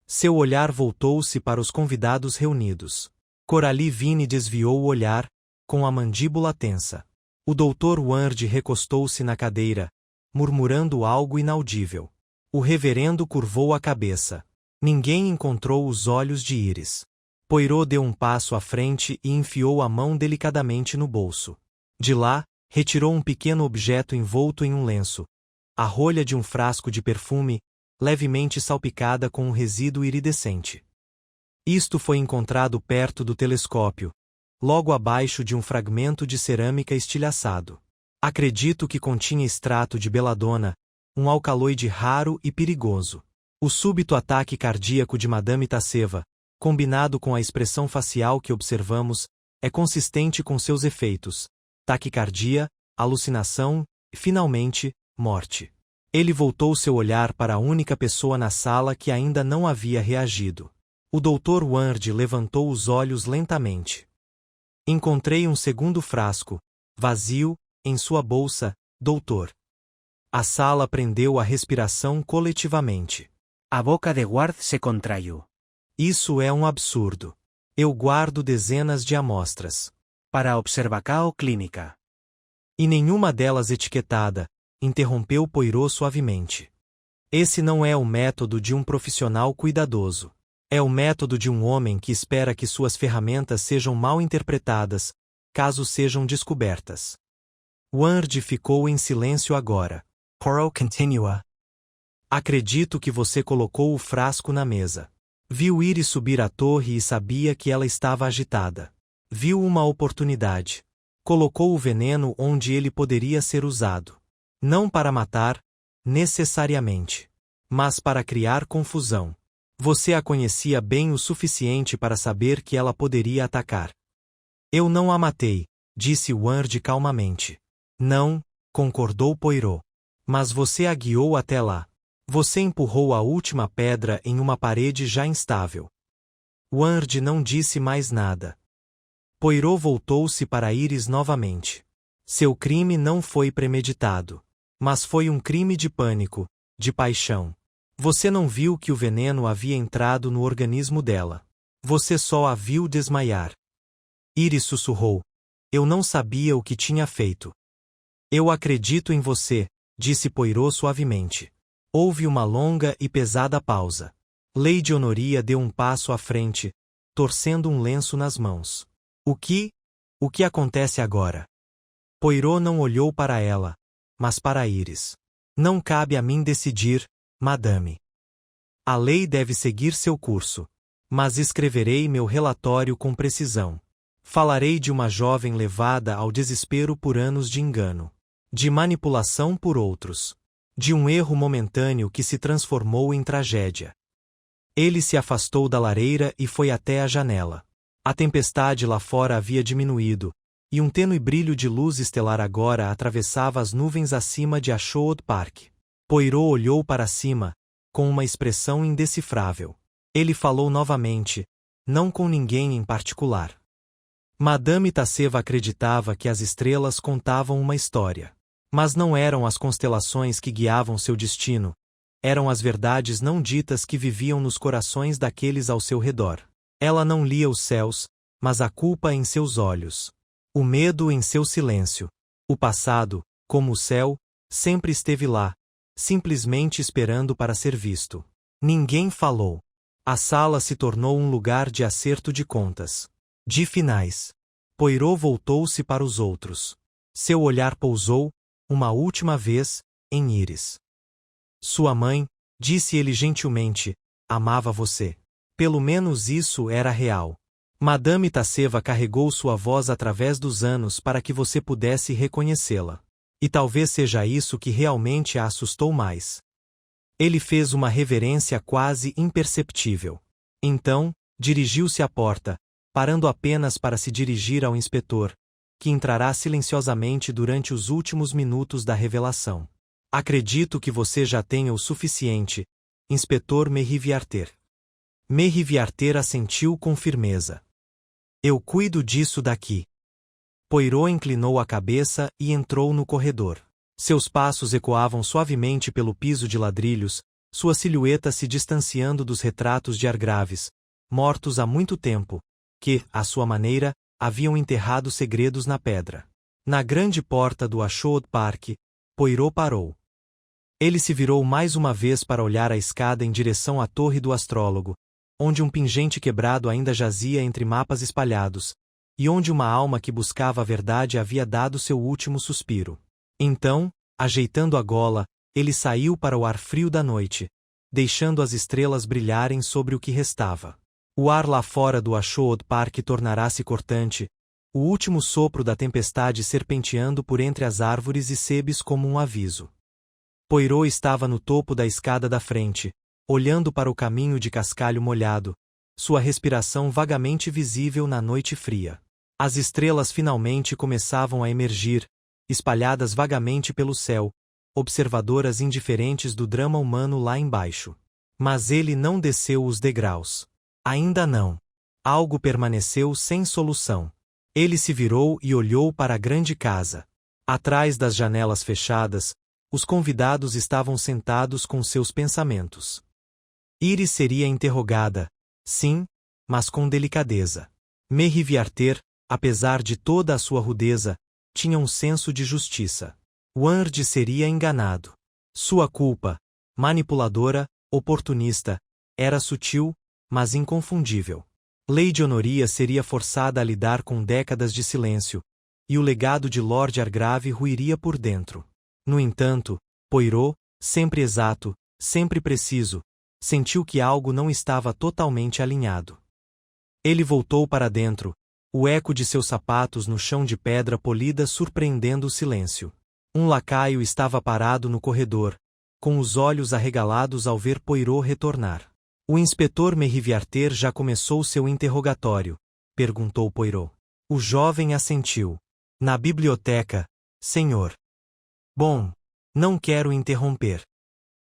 Seu olhar voltou-se para os convidados reunidos. Coralie Vine desviou o olhar, com a mandíbula tensa. O Dr. Ward recostou-se na cadeira, murmurando algo inaudível. O reverendo curvou a cabeça. Ninguém encontrou os olhos de Iris. Poirot deu um passo à frente e enfiou a mão delicadamente no bolso. De lá, retirou um pequeno objeto envolto em um lenço. A rolha de um frasco de perfume, levemente salpicada com um resíduo iridescente. Isto foi encontrado perto do telescópio, logo abaixo de um fragmento de cerâmica estilhaçado. Acredito que continha extrato de beladona, um alcaloide raro e perigoso. O súbito ataque cardíaco de Madame Tasseva, combinado com a expressão facial que observamos, é consistente com seus efeitos: taquicardia, alucinação e, finalmente, morte. Ele voltou seu olhar para a única pessoa na sala que ainda não havia reagido. O Dr. Ward levantou os olhos lentamente. Encontrei um segundo frasco, vazio, em sua bolsa, doutor. A sala prendeu a respiração coletivamente.
A boca de Ward se contraiu.
Isso é um absurdo. Eu guardo dezenas de amostras.
Para observação clínica.
E nenhuma delas etiquetada, interrompeu Poirot suavemente. Esse não é o método de um profissional cuidadoso. É o método de um homem que espera que suas ferramentas sejam mal interpretadas, caso sejam descobertas. Ward ficou em silêncio agora.
Poirot continua.
Acredito que você colocou o frasco na mesa. Viu Iris subir a torre e sabia que ela estava agitada. Viu uma oportunidade. Colocou o veneno onde ele poderia ser usado. Não para matar, necessariamente, mas para criar confusão. Você a conhecia bem o suficiente para saber que ela poderia atacar. Eu não a matei, disse Ward calmamente. Não, concordou Poirot. Mas você a guiou até lá. Você empurrou a última pedra em uma parede já instável. Ward não disse mais nada. Poirot voltou-se para Iris novamente. Seu crime não foi premeditado. Mas foi um crime de pânico, de paixão. Você não viu que o veneno havia entrado no organismo dela. Você só a viu desmaiar. Iris sussurrou. Eu não sabia o que tinha feito. Eu acredito em você, disse Poirot suavemente. Houve uma longa e pesada pausa. Lady Honoria deu um passo à frente, torcendo um lenço nas mãos. O que acontece agora? Poirot não olhou para ela, mas para Iris. Não cabe a mim decidir, madame. A lei deve seguir seu curso. Mas escreverei meu relatório com precisão. Falarei de uma jovem levada ao desespero por anos de engano. De manipulação por outros. de um erro momentâneo que se transformou em tragédia. Ele se afastou da lareira e foi até a janela. A tempestade lá fora havia diminuído, e um tênue brilho de luz estelar agora atravessava as nuvens acima de Ashwood Park. Poirot olhou para cima, com uma expressão indecifrável. Ele falou novamente, não com ninguém em particular. Madame Tasseva acreditava que as estrelas contavam uma história. Mas não eram as constelações que guiavam seu destino, eram as verdades não ditas que viviam nos corações daqueles ao seu redor. Ela não lia os céus, mas a culpa em seus olhos. O medo em seu silêncio. O passado, como o céu, sempre esteve lá, simplesmente esperando para ser visto. Ninguém falou. A sala se tornou um lugar de acerto de contas. De finais. Poirot voltou-se para os outros. Seu olhar pousou, uma última vez, em Iris. Sua mãe, disse ele gentilmente, amava você. Pelo menos isso era real. Madame Tasseva carregou sua voz através dos anos para que você pudesse reconhecê-la. E talvez seja isso que realmente a assustou mais. Ele fez uma reverência quase imperceptível. Então, dirigiu-se à porta, parando apenas para se dirigir ao inspetor, que entrará silenciosamente durante os últimos minutos da revelação. Acredito que você já tenha o suficiente, inspetor Meriviarter. Meriviarter assentiu com firmeza. Eu cuido disso daqui. Poirot inclinou a cabeça e entrou no corredor. Seus passos ecoavam suavemente pelo piso de ladrilhos, sua silhueta se distanciando dos retratos de Argraves, mortos há muito tempo, que, à sua maneira, haviam enterrado segredos na pedra. Na grande porta do Ashwood Park, Poirot parou. Ele se virou mais uma vez para olhar a escada em direção à torre do astrólogo, onde um pingente quebrado ainda jazia entre mapas espalhados, e onde uma alma que buscava a verdade havia dado seu último suspiro. Então, ajeitando a gola, ele saiu para o ar frio da noite, deixando as estrelas brilharem sobre o que restava. O ar lá fora do Ashwood Park tornará-se cortante, o último sopro da tempestade serpenteando por entre as árvores e sebes como um aviso. Poirot estava no topo da escada da frente, olhando para o caminho de cascalho molhado, sua respiração vagamente visível na noite fria. As estrelas finalmente começavam a emergir, espalhadas vagamente pelo céu, observadoras indiferentes do drama humano lá embaixo. Mas ele não desceu os degraus. Ainda não. Algo permaneceu sem solução. Ele se virou e olhou para a grande casa. Atrás das janelas fechadas, os convidados estavam sentados com seus pensamentos. Iris seria interrogada, sim, mas com delicadeza. Meriviarter, apesar de toda a sua rudeza, tinha um senso de justiça. Ward seria enganado. Sua culpa, manipuladora, oportunista, era sutil, mas inconfundível. Lady Honoria seria forçada a lidar com décadas de silêncio, e o legado de Lord Argrave ruiria por dentro. No entanto, Poirot, sempre exato, sempre preciso, sentiu que algo não estava totalmente alinhado. Ele voltou para dentro, o eco de seus sapatos no chão de pedra polida surpreendendo o silêncio. Um lacaio estava parado no corredor, com os olhos arregalados ao ver Poirot retornar. O inspetor Meriviarter já começou seu interrogatório, perguntou Poirot. O jovem assentiu. Na biblioteca, senhor. Bom, não quero interromper.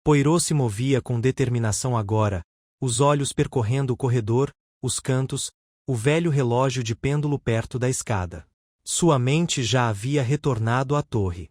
Poirot se movia com determinação agora, os olhos percorrendo o corredor, os cantos, o velho relógio de pêndulo perto da escada. Sua mente já havia retornado à torre.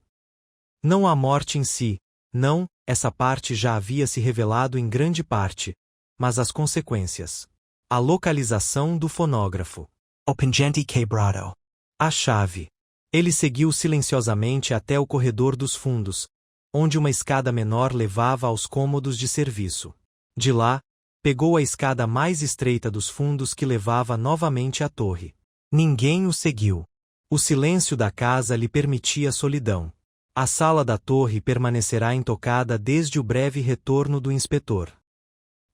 Não a morte em si, não, essa parte já havia se revelado em grande parte, mas as consequências. A localização do fonógrafo.
O pingente quebrado.
A chave. Ele seguiu silenciosamente até o corredor dos fundos, onde uma escada menor levava aos cômodos de serviço. De lá, pegou a escada mais estreita dos fundos que levava novamente à torre. Ninguém o seguiu. O silêncio da casa lhe permitia solidão. A sala da torre permanecerá intocada desde o breve retorno do inspetor.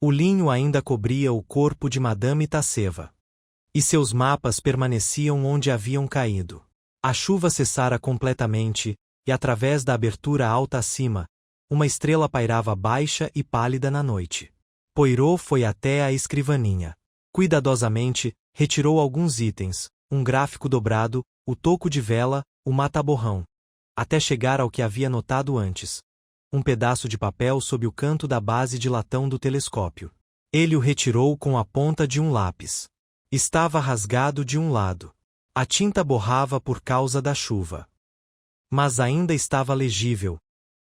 O linho ainda cobria o corpo de Madame Tasseva. E seus mapas permaneciam onde haviam caído. A chuva cessara completamente, e através da abertura alta acima, uma estrela pairava baixa e pálida na noite. Poirot foi até a escrivaninha. Cuidadosamente, retirou alguns itens, um gráfico dobrado, o toco de vela, o mata-borrão, até chegar ao que havia notado antes. Um pedaço de papel sob o canto da base de latão do telescópio. Ele o retirou com a ponta de um lápis. Estava rasgado de um lado. A tinta borrava por causa da chuva. Mas ainda estava legível.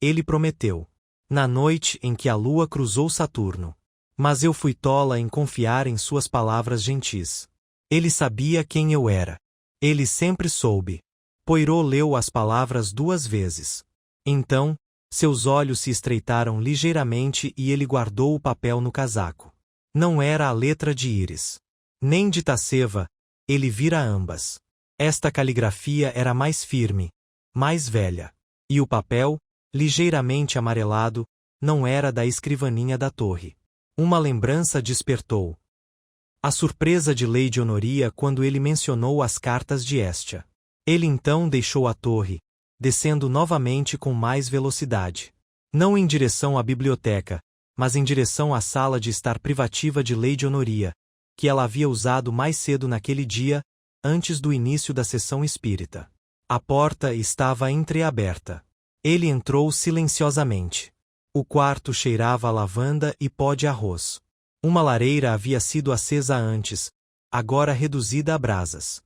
Ele prometeu. Na noite em que a lua cruzou Saturno. Mas eu fui tola em confiar em suas palavras gentis. Ele sabia quem eu era. Ele sempre soube. Poirot leu as palavras 2 vezes. Então, seus olhos se estreitaram ligeiramente e ele guardou o papel no casaco. Não era a letra de Íris. Nem de Taceva, ele vira ambas. Esta caligrafia era mais firme, mais velha. E o papel, ligeiramente amarelado, não era da escrivaninha da torre. Uma lembrança despertou. A surpresa de Lady Honoria quando ele mencionou as cartas de Hestia. Ele então deixou a torre, descendo novamente com mais velocidade. Não em direção à biblioteca, mas em direção à sala de estar privativa de Lady Honoria, que ela havia usado mais cedo naquele dia, antes do início da sessão espírita. A porta estava entreaberta. Ele entrou silenciosamente. O quarto cheirava a lavanda e pó de arroz. Uma lareira havia sido acesa antes, agora reduzida a brasas.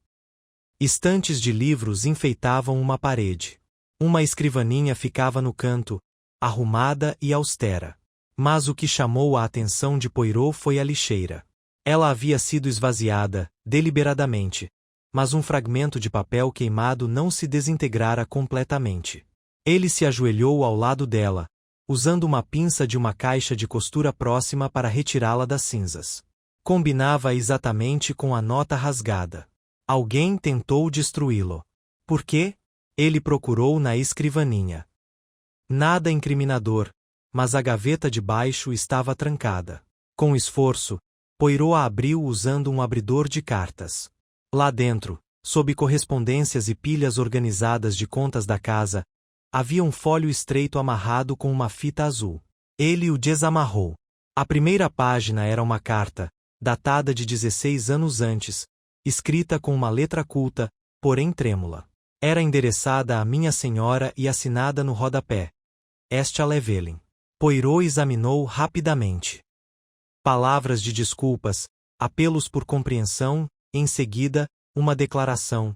Estantes de livros enfeitavam uma parede. Uma escrivaninha ficava no canto, arrumada e austera. Mas o que chamou a atenção de Poirot foi a lixeira. Ela havia sido esvaziada, deliberadamente, mas um fragmento de papel queimado não se desintegrara completamente. Ele se ajoelhou ao lado dela, usando uma pinça de uma caixa de costura próxima para retirá-la das cinzas. Combinava exatamente com a nota rasgada. Alguém tentou destruí-lo. Por quê? Ele procurou na escrivaninha. Nada incriminador, mas a gaveta de baixo estava trancada. Com esforço, Poirot a abriu usando um abridor de cartas. Lá dentro, sob correspondências e pilhas organizadas de contas da casa, havia um folho estreito amarrado com uma fita azul. Ele o desamarrou. A primeira página era uma carta, datada de 16 anos antes, escrita com uma letra culta, porém trêmula. Era endereçada à minha senhora e assinada no rodapé. Hestia Llewellyn. Poirot examinou rapidamente. Palavras de desculpas, apelos por compreensão, em seguida, uma declaração.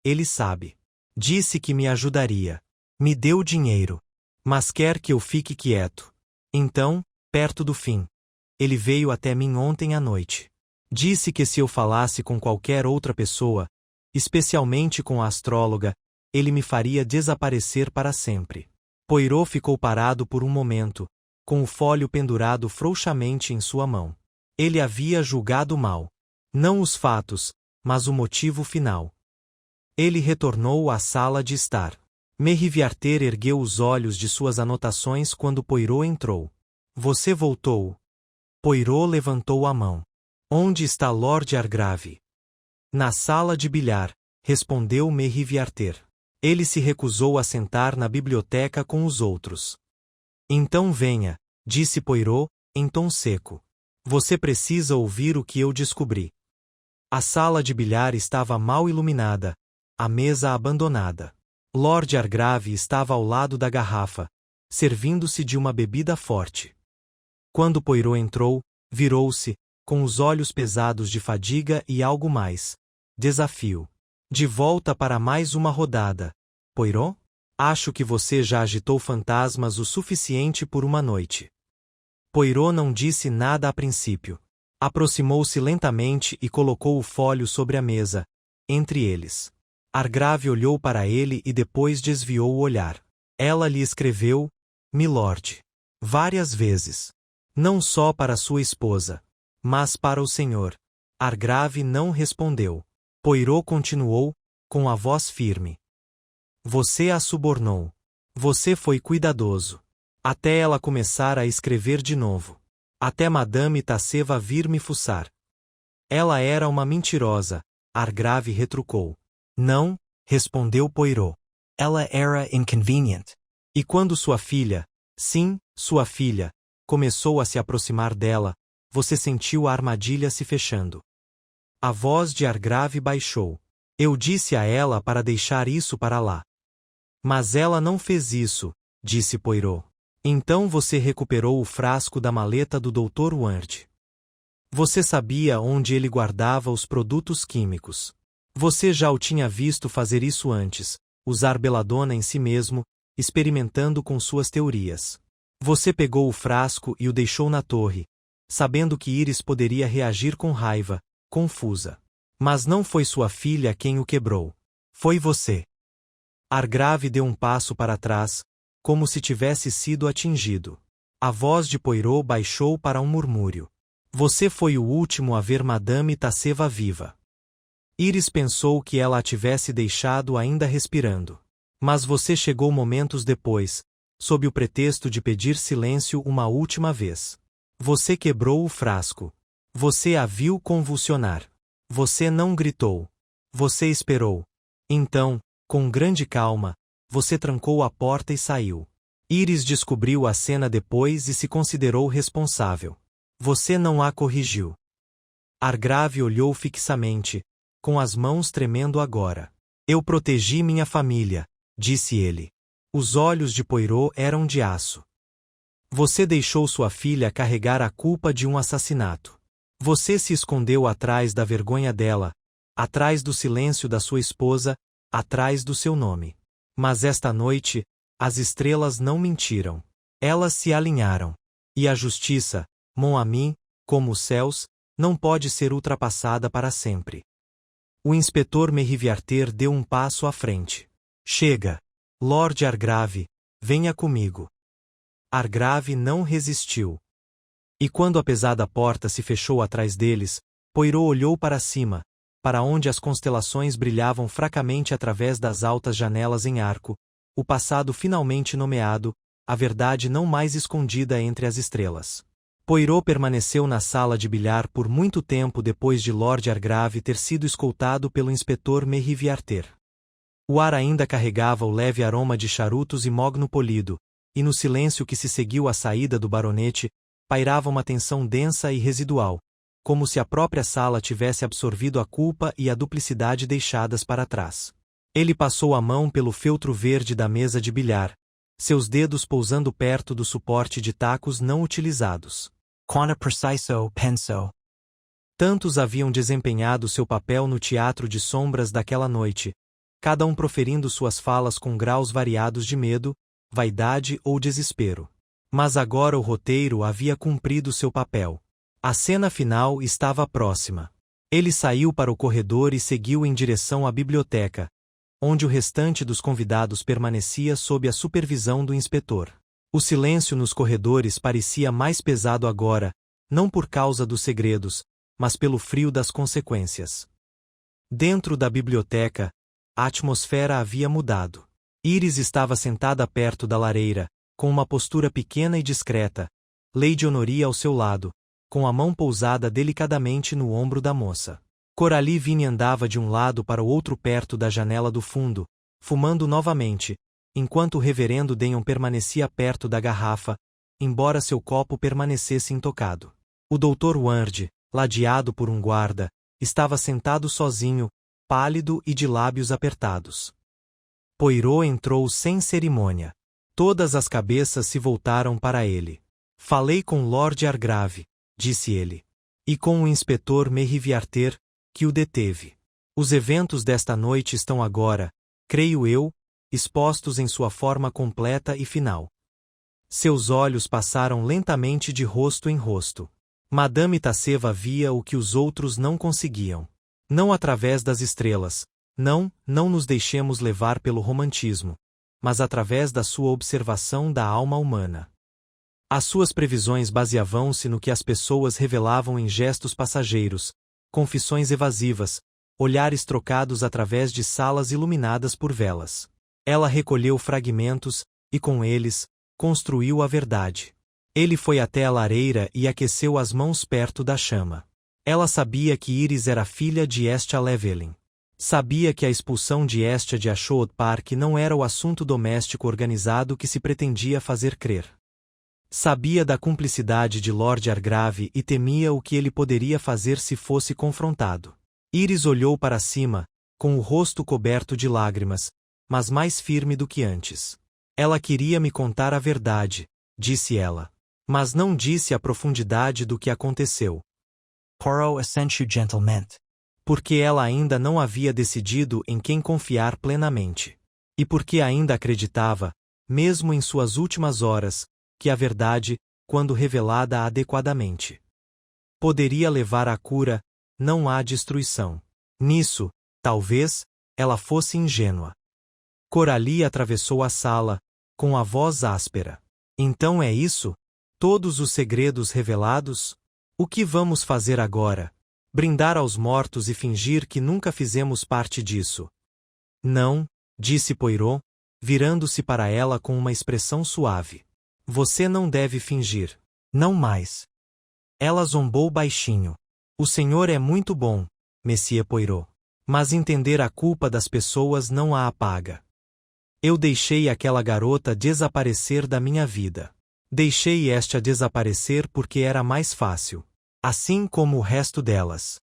Ele sabe. Disse que me ajudaria. Me deu dinheiro. Mas quer que eu fique quieto. Então, perto do fim. Ele veio até mim ontem à noite. Disse que se eu falasse com qualquer outra pessoa, especialmente com a astróloga, ele me faria desaparecer para sempre. Poirot ficou parado por um momento, com o folho pendurado frouxamente em sua mão. Ele havia julgado mal. Não os fatos, mas o motivo final. Ele retornou à sala de estar. Meriviarter ergueu os olhos de suas anotações quando Poirot entrou. Você voltou. Poirot levantou a mão. Onde está Lord Argrave? Na sala de bilhar, respondeu Meriviarter. Ele se recusou a sentar na biblioteca com os outros. Então venha, disse Poirot, em tom seco. Você precisa ouvir o que eu descobri. A sala de bilhar estava mal iluminada, a mesa abandonada. Lord Argrave estava ao lado da garrafa, servindo-se de uma bebida forte. Quando Poirot entrou, virou-se, com os olhos pesados de fadiga e algo mais. Desafio. De volta para mais uma rodada. Poirot? Acho que você já agitou fantasmas o suficiente por uma noite. Poirot não disse nada a princípio. Aproximou-se lentamente e colocou o folho sobre a mesa, entre eles. Argrave olhou para ele e depois desviou o olhar. Ela lhe escreveu, Milord. Várias vezes. Não só para sua esposa, mas para o senhor. Argrave não respondeu. Poirot continuou, com a voz firme. Você a subornou. Você foi cuidadoso. Até ela começar a escrever de novo. Até Madame Taceva vir me fuçar. Ela era uma mentirosa, Argrave retrucou. Não, respondeu Poirot.
Ela era inconvenient.
E quando sua filha, Sim, sua filha. Começou a se aproximar dela, você sentiu a armadilha se fechando. A voz de Argrave baixou. Eu disse a ela para deixar isso para lá. Mas ela não fez isso, disse Poirot. Então você recuperou o frasco da maleta do Dr. Ward. Você sabia onde ele guardava os produtos químicos. Você já o tinha visto fazer isso antes, usar beladona em si mesmo, experimentando com suas teorias. Você pegou o frasco e o deixou na torre, sabendo que Iris poderia reagir com raiva, confusa. Mas não foi sua filha quem o quebrou. Foi você. Argrave deu um passo para trás, como se tivesse sido atingido. A voz de Poirot baixou para um murmúrio. Você foi o último a ver Madame Tasseva viva. Iris pensou que ela a tivesse deixado ainda respirando. Mas você chegou momentos depois, sob o pretexto de pedir silêncio uma última vez. Você quebrou o frasco. Você a viu convulsionar. Você não gritou. Você esperou. Então, com grande calma, você trancou a porta e saiu. Iris descobriu a cena depois e se considerou responsável. Você não a corrigiu. Argrave olhou fixamente, com as mãos tremendo agora. Eu protegi minha família, disse ele. Os olhos de Poirot eram de aço. Você deixou sua filha carregar a culpa de um assassinato. Você se escondeu atrás da vergonha dela, atrás do silêncio da sua esposa, atrás do seu nome. Mas esta noite, as estrelas não mentiram. Elas se alinharam. E a justiça, mon ami, como os céus, não pode ser ultrapassada para sempre. O inspetor Meriviarter deu um passo à frente. Chega. Lord Argrave, venha comigo. Argrave não resistiu. E quando a pesada porta se fechou atrás deles, Poirot olhou para cima, para onde as constelações brilhavam fracamente através das altas janelas em arco, o passado finalmente nomeado, a verdade não mais escondida entre as estrelas. Poirot permaneceu na sala de bilhar por muito tempo depois de Lord Argrave ter sido escoltado pelo inspetor Meriviarter. O ar ainda carregava o leve aroma de charutos e mogno polido, e no silêncio que se seguiu à saída do baronete, pairava uma tensão densa e residual, como se a própria sala tivesse absorvido a culpa e a duplicidade deixadas para trás. Ele passou a mão pelo feltro verde da mesa de bilhar, seus dedos pousando perto do suporte de tacos não utilizados.
Quanta preciso penso.
Tantos haviam desempenhado seu papel no teatro de sombras daquela noite, cada um proferindo suas falas com graus variados de medo, vaidade ou desespero. Mas agora o roteiro havia cumprido seu papel. A cena final estava próxima. Ele saiu para o corredor e seguiu em direção à biblioteca, onde o restante dos convidados permanecia sob a supervisão do inspetor. O silêncio nos corredores parecia mais pesado agora, não por causa dos segredos, mas pelo frio das consequências. Dentro da biblioteca, a atmosfera havia mudado. Iris estava sentada perto da lareira, com uma postura pequena e discreta, Lady Honoria ao seu lado, com a mão pousada delicadamente no ombro da moça. Coralie Vine andava de um lado para o outro perto da janela do fundo, fumando novamente, enquanto o reverendo Denyon permanecia perto da garrafa, embora seu copo permanecesse intocado. O Dr. Ward, ladeado por um guarda, estava sentado sozinho, pálido e de lábios apertados. Poirot entrou sem cerimônia. Todas as cabeças se voltaram para ele. Falei com Lord Argrave, disse ele. E com o inspetor Meriviarter, que o deteve. Os eventos desta noite estão agora, creio eu, expostos em sua forma completa e final. Seus olhos passaram lentamente de rosto em rosto. Madame Tasseva via o que os outros não conseguiam. Não através das estrelas, não nos deixemos levar pelo romantismo, mas através da sua observação da alma humana. As suas previsões baseavam-se no que as pessoas revelavam em gestos passageiros, confissões evasivas, olhares trocados através de salas iluminadas por velas. Ela recolheu fragmentos, e com eles, construiu a verdade. Ele foi até a lareira e aqueceu as mãos perto da chama. Ela sabia que Iris era filha de Estia Llewellyn. Sabia que a expulsão de Estia de Ashwood Park não era o assunto doméstico organizado que se pretendia fazer crer. Sabia da cumplicidade de Lord Argrave e temia o que ele poderia fazer se fosse confrontado. Iris olhou para cima, com o rosto coberto de lágrimas, mas mais firme do que antes. Ela queria me contar a verdade, disse ela. Mas não disse a profundidade do que aconteceu.
Poirot assent gentilmente.
Porque ela ainda não havia decidido em quem confiar plenamente. E porque ainda acreditava, mesmo em suas últimas horas, que a verdade, quando revelada adequadamente, poderia levar à cura, não à destruição. Nisso, talvez, ela fosse ingênua. Coralie atravessou a sala, com a voz áspera. Então é isso? Todos os segredos revelados? O que vamos fazer agora? Brindar aos mortos e fingir que nunca fizemos parte disso? Não, disse Poirot, virando-se para ela com uma expressão suave. Você não deve fingir. Não mais. Ela zombou baixinho. O senhor é muito bom, Monsieur Poirot. Mas entender a culpa das pessoas não a apaga. Eu deixei aquela garota desaparecer da minha vida. Deixei esta desaparecer porque era mais fácil. Assim como o resto delas.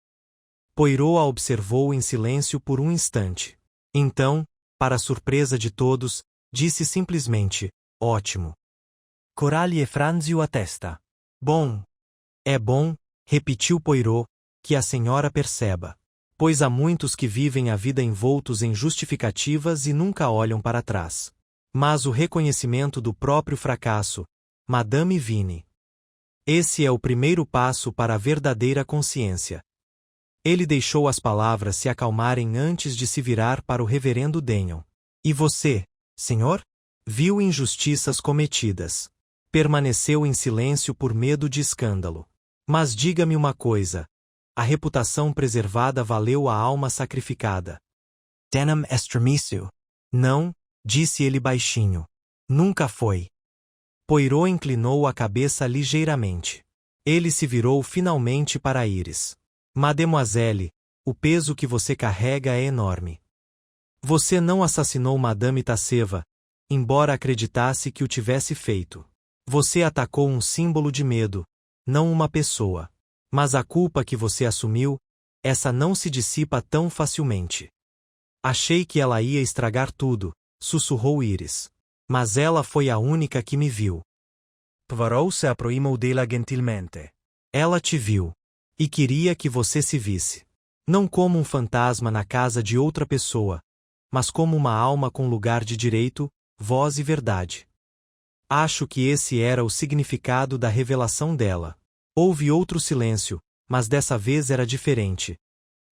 Poirot a observou em silêncio por um instante. Então, para surpresa de todos, disse simplesmente, ótimo.
Coralie franziu a testa.
Bom. É bom, repetiu Poirot, que a senhora perceba. Pois há muitos que vivem a vida envoltos em justificativas e nunca olham para trás. Mas o reconhecimento do próprio fracasso, Madame Vine. Esse é o primeiro passo para a verdadeira consciência. Ele deixou as palavras se acalmarem antes de se virar para o reverendo Denyon. E você, senhor? Viu injustiças cometidas. Permaneceu em silêncio por medo de escândalo. Mas diga-me uma coisa. A reputação preservada valeu a alma sacrificada.
Denham estremeçu.
Não, disse ele baixinho. Nunca foi. Poirot inclinou a cabeça ligeiramente. Ele se virou finalmente para Iris. Mademoiselle, o peso que você carrega é enorme. Você não assassinou Madame Tasseva, embora acreditasse que o tivesse feito. Você atacou um símbolo de medo, não uma pessoa. Mas a culpa que você assumiu, essa não se dissipa tão facilmente. Achei que ela ia estragar tudo, sussurrou Iris. Mas ela foi a única que me viu.
Poirot se aproximou dela gentilmente.
Ela te viu. E queria que você se visse. Não como um fantasma na casa de outra pessoa, mas como uma alma com lugar de direito, voz e verdade. Acho que esse era o significado da revelação dela. Houve outro silêncio, mas dessa vez era diferente.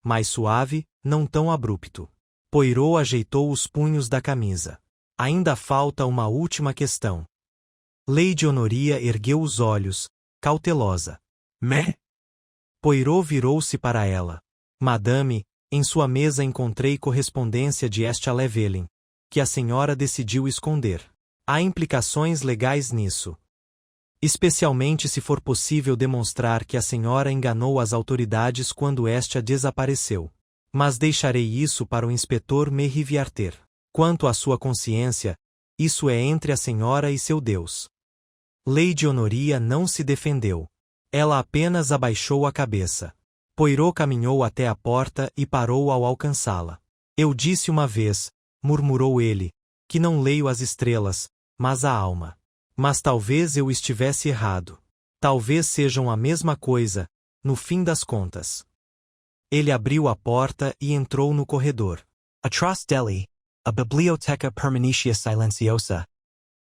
Mais suave, não tão abrupto. Poirot ajeitou os punhos da camisa. Ainda falta uma última questão. Lady Honoria ergueu os olhos, cautelosa.
Mais?
Poirot virou-se para ela. Madame, em sua mesa encontrei correspondência de East-Llewellyn, que a senhora decidiu esconder. Há implicações legais nisso. Especialmente se for possível demonstrar que a senhora enganou as autoridades quando Estia desapareceu. Mas deixarei isso para o inspetor me Riviarter. Quanto à sua consciência, isso é entre a senhora e seu Deus. Lady Honoria não se defendeu. Ela apenas abaixou a cabeça. Poirot caminhou até a porta e parou ao alcançá-la. Eu disse uma vez, murmurou ele, que não leio as estrelas, mas a alma. Mas talvez eu estivesse errado. Talvez sejam a mesma coisa, no fim das contas. Ele abriu a porta e entrou no corredor.
Atrás dele, a biblioteca permanecia silenciosa.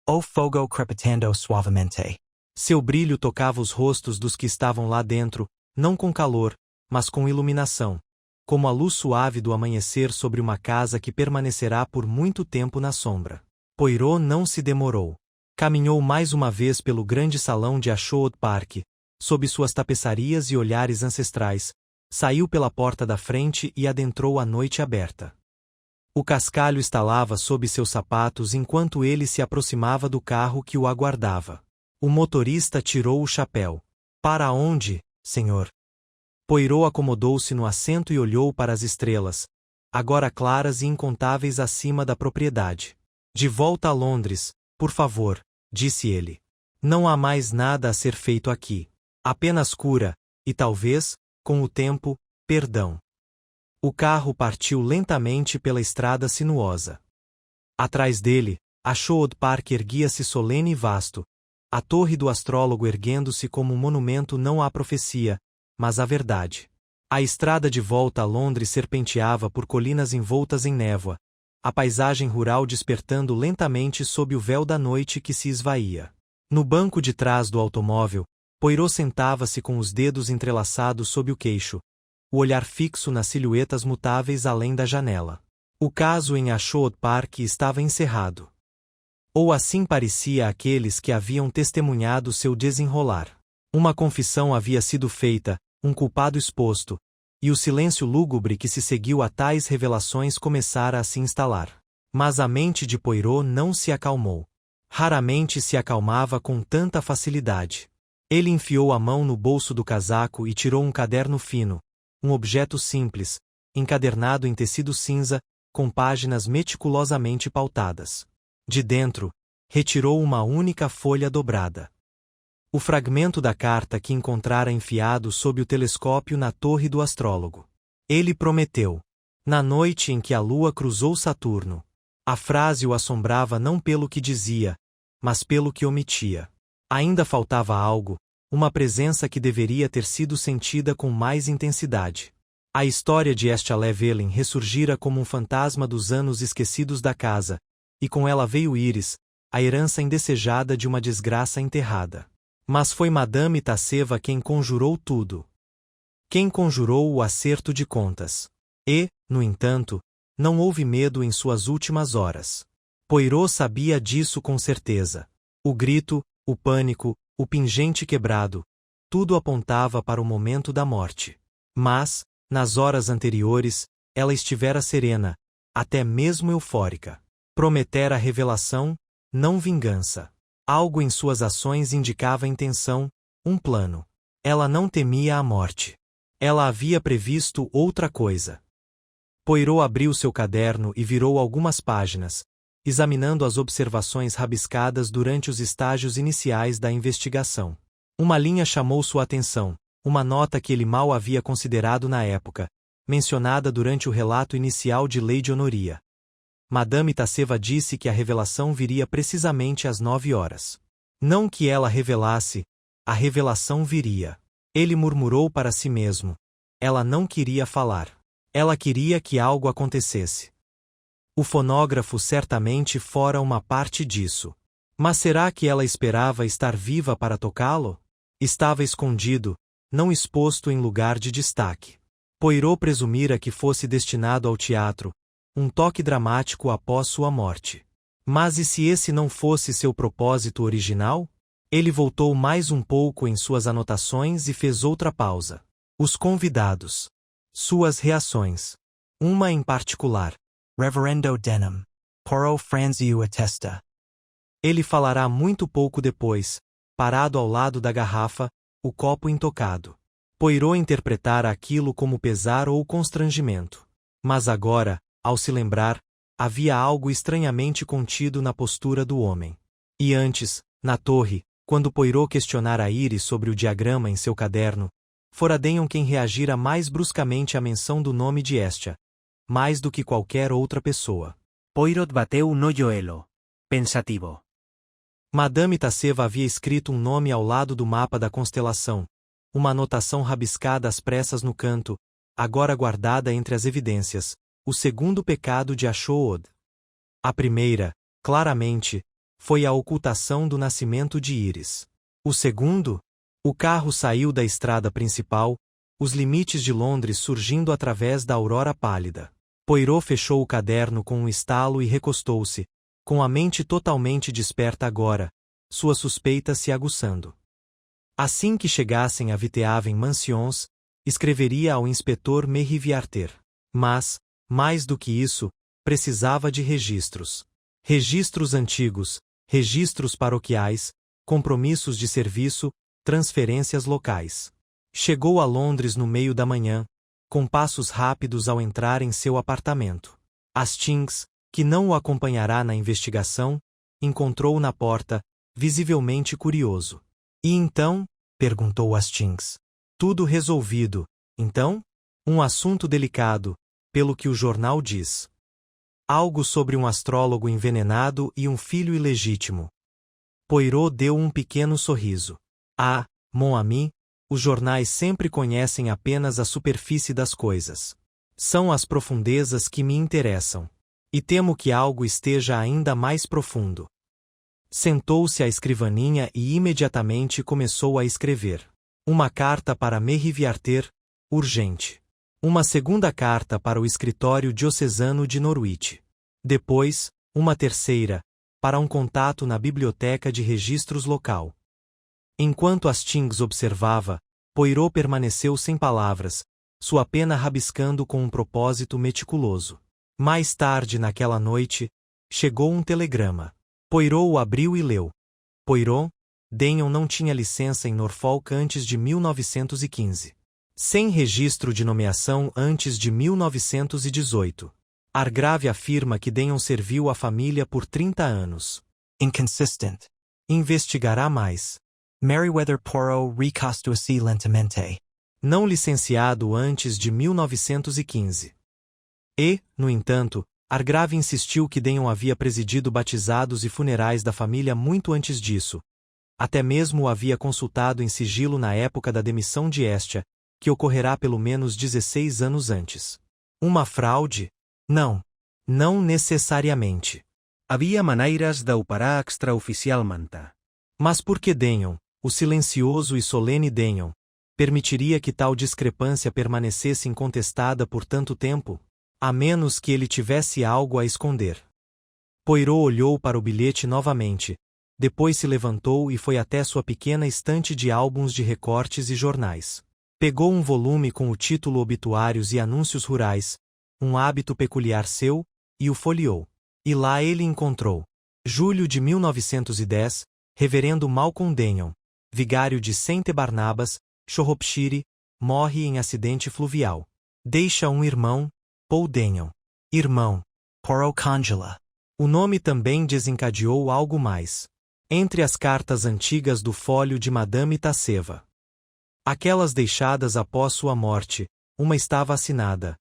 O fogo crepitando suavemente.
Seu brilho tocava os rostos dos que estavam lá dentro, não com calor, mas com iluminação, como a luz suave do amanhecer sobre uma casa que permanecerá por muito tempo na sombra. Poirot não se demorou. Caminhou mais uma vez pelo grande salão de Ashwood Park, sob suas tapeçarias e olhares ancestrais, saiu pela porta da frente e adentrou a noite aberta. O cascalho estalava sob seus sapatos enquanto ele se aproximava do carro que o aguardava. O motorista tirou o chapéu. Para onde, senhor? Poirot acomodou-se no assento e olhou para as estrelas, agora claras e incontáveis acima da propriedade. De volta a Londres, por favor, disse ele. Não há mais nada a ser feito aqui. Apenas cura, e talvez, com o tempo, perdão. O carro partiu lentamente pela estrada sinuosa. Atrás dele, Ashwood Park erguia-se solene e vasto, a torre do astrólogo erguendo-se como um monumento não à profecia, mas à verdade. A estrada de volta a Londres serpenteava por colinas envoltas em névoa, a paisagem rural despertando lentamente sob o véu da noite que se esvaía. No banco de trás do automóvel, Poirot sentava-se com os dedos entrelaçados sob o queixo, o olhar fixo nas silhuetas mutáveis além da janela. O caso em Ashwood Park estava encerrado. Ou assim parecia àqueles que haviam testemunhado seu desenrolar. Uma confissão havia sido feita, um culpado exposto, e o silêncio lúgubre que se seguiu a tais revelações começara a se instalar. Mas a mente de Poirot não se acalmou. Raramente se acalmava com tanta facilidade. Ele enfiou a mão no bolso do casaco e tirou um caderno fino, um objeto simples, encadernado em tecido cinza, com páginas meticulosamente pautadas. De dentro, retirou uma única folha dobrada. O fragmento da carta que encontrara enfiado sob o telescópio na torre do astrólogo. Ele prometeu. Na noite em que a lua cruzou Saturno. A frase o assombrava não pelo que dizia, mas pelo que omitia. Ainda faltava algo, uma presença que deveria ter sido sentida com mais intensidade. A história de East-Llewellyn ressurgira como um fantasma dos anos esquecidos da casa, e com ela veio Iris, a herança indesejada de uma desgraça enterrada. Mas foi Madame Tasseva quem conjurou tudo. Quem conjurou o acerto de contas. E, no entanto, não houve medo em suas últimas horas. Poirot sabia disso com certeza. O grito, o pânico, o pingente quebrado, tudo apontava para o momento da morte. Mas, nas horas anteriores, ela estivera serena, até mesmo eufórica. Prometera revelação, não vingança. Algo em suas ações indicava intenção, um plano. Ela não temia a morte. Ela havia previsto outra coisa. Poirot abriu seu caderno e virou algumas páginas, examinando as observações rabiscadas durante os estágios iniciais da investigação. Uma linha chamou sua atenção, uma nota que ele mal havia considerado na época, mencionada durante o relato inicial de Lady Honoria. Madame Tasseva disse que a revelação viria precisamente às 9 horas. Não que ela revelasse, a revelação viria. Ele murmurou para si mesmo. Ela não queria falar. Ela queria que algo acontecesse. O fonógrafo certamente fora uma parte disso. Mas será que ela esperava estar viva para tocá-lo? Estava escondido, não exposto em lugar de destaque. Poirot presumira que fosse destinado ao teatro, um toque dramático após sua morte. Mas e se esse não fosse seu propósito original? Ele voltou mais um pouco em suas anotações e fez outra pausa. Os convidados. Suas reações. Uma em particular.
Reverendo Denham. Poirot franziu a testa.
Ele falará muito pouco depois, parado ao lado da garrafa, o copo intocado. Poirot interpretara aquilo como pesar ou constrangimento. Mas agora, ao se lembrar, havia algo estranhamente contido na postura do homem. E antes, na torre, quando Poirot questionara Iris sobre o diagrama em seu caderno, fora Denham quem reagira mais bruscamente à menção do nome de Estia, mais do que qualquer outra pessoa.
Poirot bateu no joelho. Pensativo.
Madame Tasseva havia escrito um nome ao lado do mapa da constelação, uma anotação rabiscada às pressas no canto, agora guardada entre as evidências, o segundo pecado de Ashwood. A primeira, claramente, foi a ocultação do nascimento de Iris. O segundo? O carro saiu da estrada principal, os limites de Londres surgindo através da aurora pálida. Poirot fechou o caderno com um estalo e recostou-se, com a mente totalmente desperta agora, suas suspeitas se aguçando. Assim que chegassem a Vitehaven Mansions, escreveria ao inspetor Meriviarter. Mas, mais do que isso, precisava de registros. Registros antigos, registros paroquiais, compromissos de serviço, transferências locais. Chegou a Londres no meio da manhã, com passos rápidos ao entrar em seu apartamento. Hastings, que não o acompanhará na investigação, encontrou-o na porta, visivelmente curioso. E então? Perguntou Hastings. Tudo resolvido, então? Um assunto delicado, pelo que o jornal diz. Algo sobre um astrólogo envenenado e um filho ilegítimo. Poirot deu um pequeno sorriso. Ah, mon ami, os jornais sempre conhecem apenas a superfície das coisas. São as profundezas que me interessam. E temo que algo esteja ainda mais profundo. Sentou-se à escrivaninha e imediatamente começou a escrever. Uma carta para Meriviarter, urgente. Uma segunda carta para o escritório diocesano de Norwich. Depois, uma terceira, para um contato na biblioteca de registros local. Enquanto Hastings observava, Poirot permaneceu sem palavras, sua pena rabiscando com um propósito meticuloso. Mais tarde naquela noite, chegou um telegrama. Poirot o abriu e leu. Poirot, Denyon não tinha licença em Norfolk antes de 1915. Sem registro de nomeação antes de 1918. Argrave afirma que Denyon serviu a família por 30 anos.
Inconsistent.
Investigará mais.
Meriwether Poirot reconstitusi lentamente.
Não licenciado antes de 1915. E, no entanto, Argrave insistiu que Denyon havia presidido batizados e funerais da família muito antes disso. Até mesmo o havia consultado em sigilo na época da demissão de Hestia, que ocorrerá pelo menos 16 anos antes. Uma fraude? Não. Não necessariamente.
Havia maneiras de operar extraoficialmente.
Mas por que Denyon, o silencioso e solene Denyon, permitiria que tal discrepância permanecesse incontestada por tanto tempo? A menos que ele tivesse algo a esconder. Poirot olhou para o bilhete novamente, depois se levantou e foi até sua pequena estante de álbuns de recortes e jornais. Pegou um volume com o título Obituários e Anúncios Rurais, um hábito peculiar seu, e o folheou. E lá ele encontrou. Julho de 1910, Reverendo Malcolm Denyon, vigário de St. Barnabas, Shropshire, morre em acidente fluvial. Deixa um irmão, Paul Denyon. Irmão.
Poirot Congela.
O nome também desencadeou algo mais. Entre as cartas antigas do fólio de Madame Tasseva. Aquelas deixadas após sua morte, uma estava assinada.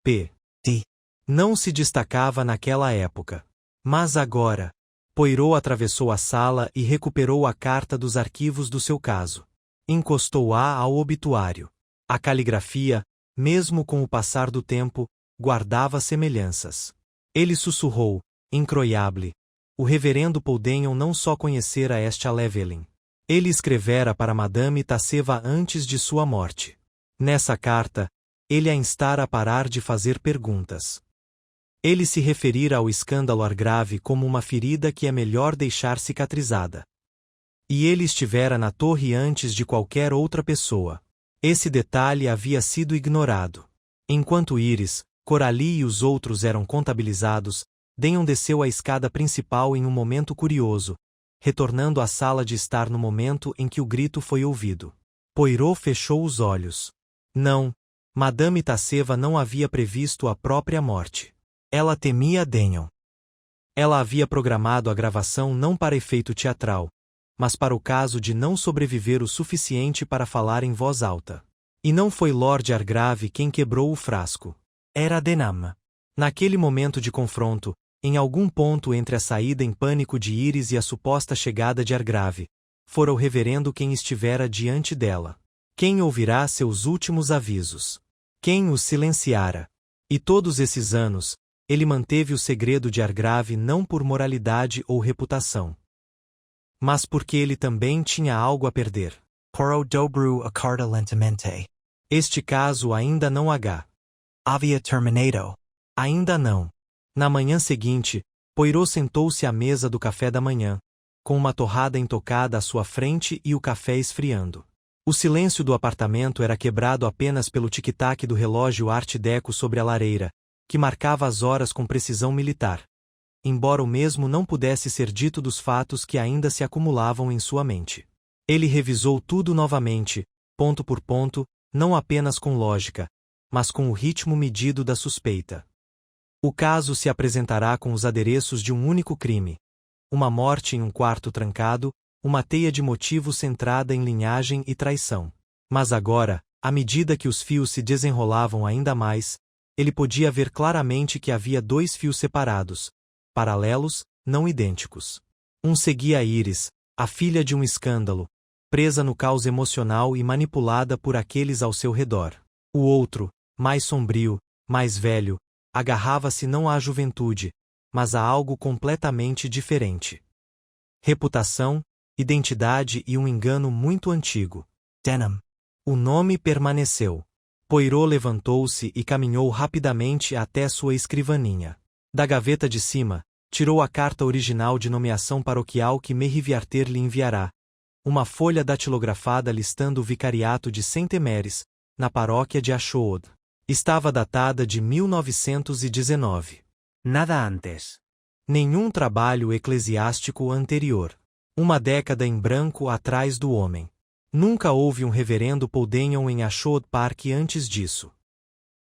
P.
D.
Não se destacava naquela época. Mas agora, Poirot atravessou a sala e recuperou a carta dos arquivos do seu caso. Encostou-a ao obituário. A caligrafia, mesmo com o passar do tempo, guardava semelhanças. Ele sussurrou, incroyable. O reverendo Paul Denyon não só conhecera esta Llewellyn. Ele escrevera para Madame Tasseva antes de sua morte. Nessa carta, ele a instara a parar de fazer perguntas. Ele se referira ao escândalo Argrave como uma ferida que é melhor deixar cicatrizada. E ele estivera na torre antes de qualquer outra pessoa. Esse detalhe havia sido ignorado. Enquanto Iris, Coralie e os outros eram contabilizados, Denyon desceu a escada principal em um momento curioso, retornando à sala de estar no momento em que o grito foi ouvido. Poirot fechou os olhos. Não, Madame Tasseva não havia previsto a própria morte. Ela temia Denyon. Ela havia programado a gravação não para efeito teatral, mas para o caso de não sobreviver o suficiente para falar em voz alta. E não foi Lord Argrave quem quebrou o frasco. Era Denham. Naquele momento de confronto, em algum ponto entre a saída em pânico de Iris e a suposta chegada de Argrave, fora o reverendo quem estivera diante dela. Quem ouvirá seus últimos avisos? Quem os silenciara? E todos esses anos, ele manteve o segredo de Argrave não por moralidade ou reputação, mas porque ele também tinha algo a perder.
Poirot dobrou a carta lentamente.
Este caso ainda não
havia terminado.
Ainda não. Na manhã seguinte, Poirot sentou-se à mesa do café da manhã, com uma torrada intocada à sua frente e o café esfriando. O silêncio do apartamento era quebrado apenas pelo tic-tac do relógio Art Deco sobre a lareira, que marcava as horas com precisão militar. Embora o mesmo não pudesse ser dito dos fatos que ainda se acumulavam em sua mente. Ele revisou tudo novamente, ponto por ponto, não apenas com lógica, mas com o ritmo medido da suspeita. O caso se apresentará com os adereços de um único crime. uma morte em um quarto trancado, uma teia de motivos centrada em linhagem e traição. Mas agora, à medida que os fios se desenrolavam ainda mais, ele podia ver claramente que havia dois fios separados, paralelos, não idênticos. Um seguia Iris, a filha de um escândalo, presa no caos emocional e manipulada por aqueles ao seu redor. O outro, mais sombrio, mais velho, agarrava-se não à juventude, mas a algo completamente diferente. Reputação, identidade e um engano muito antigo.
Denham.
O nome permaneceu. Poirot levantou-se e caminhou rapidamente até sua escrivaninha. Da gaveta de cima, tirou a carta original de nomeação paroquial que Meriviarter lhe enviará. Uma folha datilografada listando o vicariato de Saint-Emery, na paróquia de Ashood. Estava datada de 1919.
Nada antes.
Nenhum trabalho eclesiástico anterior. Uma década em branco atrás do homem. Nunca houve um reverendo Paul Denham em Ashood Park antes disso.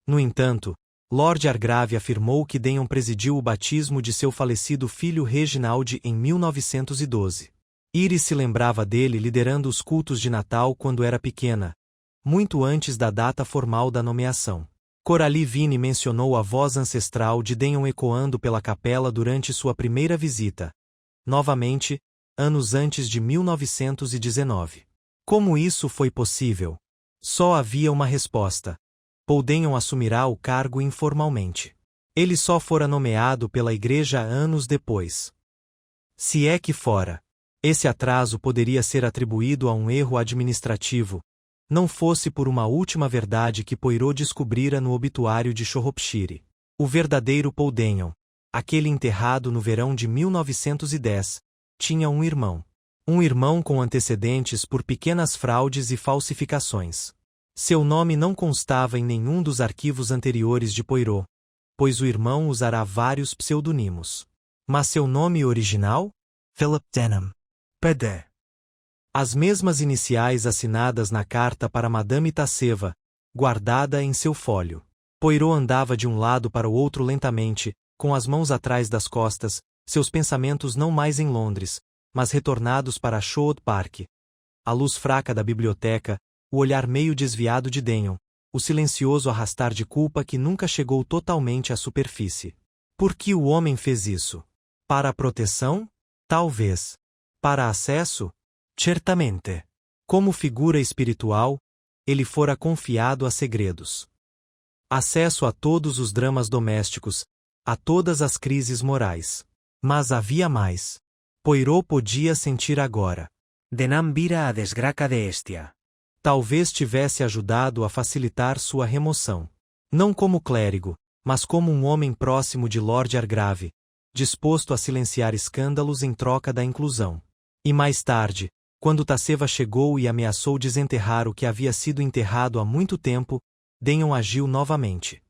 No entanto, Lord Argrave afirmou que Denham presidiu o batismo de seu falecido filho Reginald em 1912. Iris se lembrava dele liderando os cultos de Natal quando era pequena, muito antes da data formal da nomeação. Coralie Vine mencionou a voz ancestral de Denham ecoando pela capela durante sua primeira visita, novamente, anos antes de 1919. Como isso foi possível? Só havia uma resposta. Paul Denham assumirá o cargo informalmente. Ele só fora nomeado pela Igreja anos depois. Se é que fora. Esse atraso poderia ser atribuído a um erro administrativo, não fosse por uma última verdade que Poirot descobrira no obituário de Shropshire. O verdadeiro Paul Denham, aquele enterrado no verão de 1910, tinha um irmão. Um irmão com antecedentes por pequenas fraudes e falsificações. Seu nome não constava em nenhum dos arquivos anteriores de Poirot, pois o irmão usará vários pseudonimos. Mas seu nome original?
Philip Denham.
PD.
As mesmas iniciais assinadas na carta para Madame Tasseva, guardada em seu folho. Poirot andava de um lado para o outro lentamente, com as mãos atrás das costas, seus pensamentos não mais em Londres, mas retornados para Ashood Park. A luz fraca da biblioteca, o olhar meio desviado de Denham, o silencioso arrastar de culpa que nunca chegou totalmente à superfície. Por que o homem fez isso? Para a proteção? Talvez. Para acesso? Certamente. Como figura espiritual, ele fora confiado a segredos. Acesso a todos os dramas domésticos, a todas as crises morais. Mas havia mais. Poirot podia sentir agora.
Denham vira a desgraça de Hestia.
Talvez tivesse ajudado a facilitar sua remoção. Não como clérigo, mas como um homem próximo de Lord Argrave, disposto a silenciar escândalos em troca da inclusão. E mais tarde, quando Tasseva chegou e ameaçou desenterrar o que havia sido enterrado há muito tempo, Denham agiu novamente.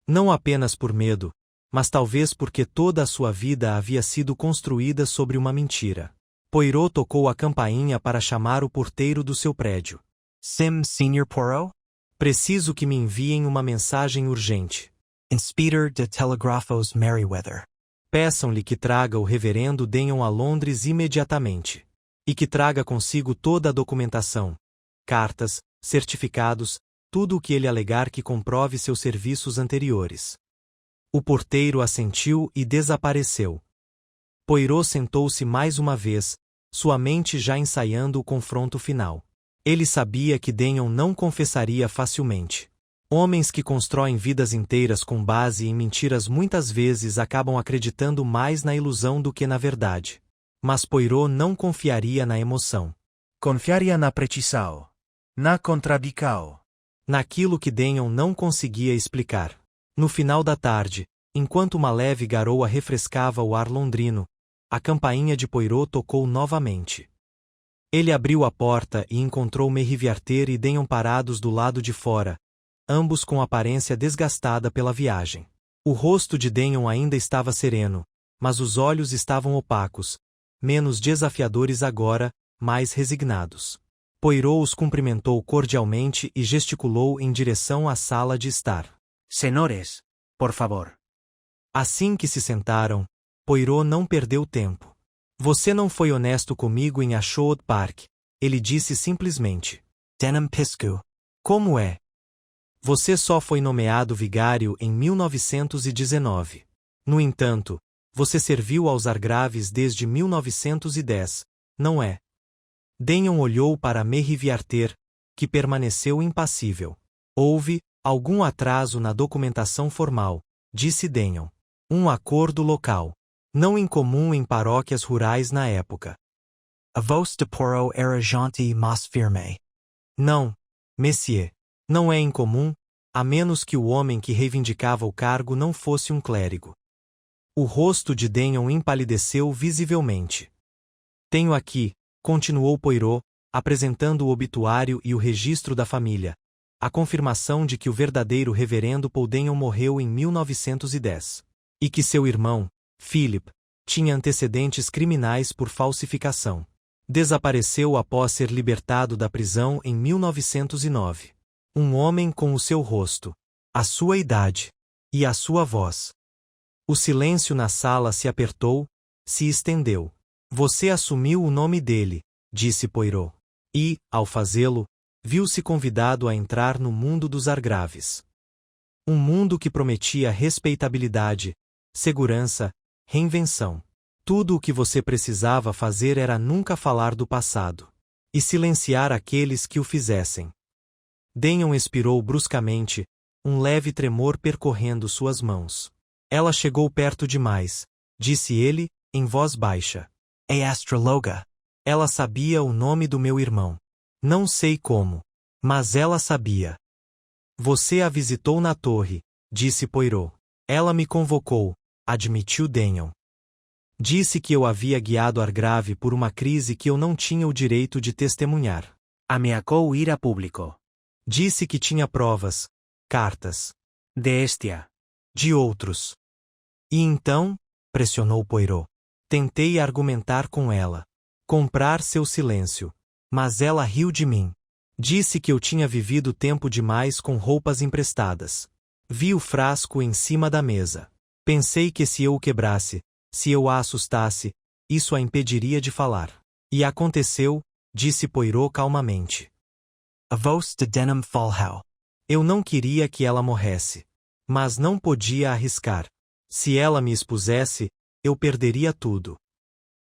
Não apenas por medo, mas talvez porque toda a sua vida havia sido construída sobre uma mentira. Poirot tocou a campainha para chamar o porteiro do seu prédio.
Sim, Sr. Poirot?
Preciso que me enviem uma mensagem urgente.
Inspector de Telegrafos Merryweather.
Peçam-lhe que traga o reverendo Denham a Londres imediatamente. E que traga consigo toda a documentação, cartas, certificados, tudo o que ele alegar que comprove seus serviços anteriores. O porteiro assentiu e desapareceu. Poirot sentou-se mais uma vez, sua mente já ensaiando o confronto final. Ele sabia que Denham não confessaria facilmente. Homens que constroem vidas inteiras com base em mentiras muitas vezes acabam acreditando mais na ilusão do que na verdade. Mas Poirot não confiaria na emoção.
Confiaria na precisão. Na contradição.
Naquilo que Denham não conseguia explicar. No final da tarde, enquanto uma leve garoa refrescava o ar londrino, a campainha de Poirot tocou novamente. Ele abriu a porta e encontrou Meriviarter e Denham parados do lado de fora, ambos com aparência desgastada pela viagem. O rosto de Denham ainda estava sereno, mas os olhos estavam opacos, menos desafiadores agora, mais resignados. Poirot os cumprimentou cordialmente e gesticulou em direção à sala de estar.
Senhores, por favor.
Assim que se sentaram, Poirot não perdeu tempo. Você não foi honesto comigo em Ashwood Park, ele disse simplesmente.
Denham Piscu.
Como é? Você só foi nomeado vigário em 1919. No entanto, você serviu aos Argraves desde 1910, não é? Denham olhou para Meriviarter, que permaneceu impassível. Houve algum atraso na documentação formal, disse Denham. Um acordo local, não incomum em paróquias rurais na época.
A vos de poro era gentil mas firme.
Não, Messier, não é incomum, a menos que o homem que reivindicava o cargo não fosse um clérigo. O rosto de Denham empalideceu visivelmente. Tenho aqui, continuou Poirot, apresentando o obituário e o registro da família, a confirmação de que o verdadeiro reverendo Paul Denham morreu em 1910. E que seu irmão, Philip, tinha antecedentes criminais por falsificação. Desapareceu após ser libertado da prisão em 1909. Um homem com o seu rosto, a sua idade e a sua voz. O silêncio na sala se apertou, se estendeu. Você assumiu o nome dele, disse Poirot. E, ao fazê-lo, viu-se convidado a entrar no mundo dos Argraves. Um mundo que prometia respeitabilidade, segurança, reinvenção. Tudo o que você precisava fazer era nunca falar do passado. E silenciar aqueles que o fizessem. Denham expirou bruscamente, um leve tremor percorrendo suas mãos. Ela chegou perto demais, disse ele, em voz baixa.
É astrologa.
Ela sabia o nome do meu irmão. Não sei como. Mas ela sabia. Você a visitou na torre, disse Poirot. Ela me convocou, admitiu Denham. Disse que eu havia guiado Argrave por uma crise que eu não tinha o direito de testemunhar.
Ameacou ir a público.
Disse que tinha provas, cartas.
De Hestia.
De outros. E então, pressionou Poirot. Tentei argumentar com ela. Comprar seu silêncio. Mas ela riu de mim. Disse que eu tinha vivido tempo demais com roupas emprestadas. Vi o frasco em cima da mesa. Pensei que se eu o quebrasse, se eu a assustasse, isso a impediria de falar. E aconteceu, disse Poirot calmamente.
A vos de Denham Falhau.
Eu não queria que ela morresse. Mas não podia arriscar. Se ela me expusesse, eu perderia tudo.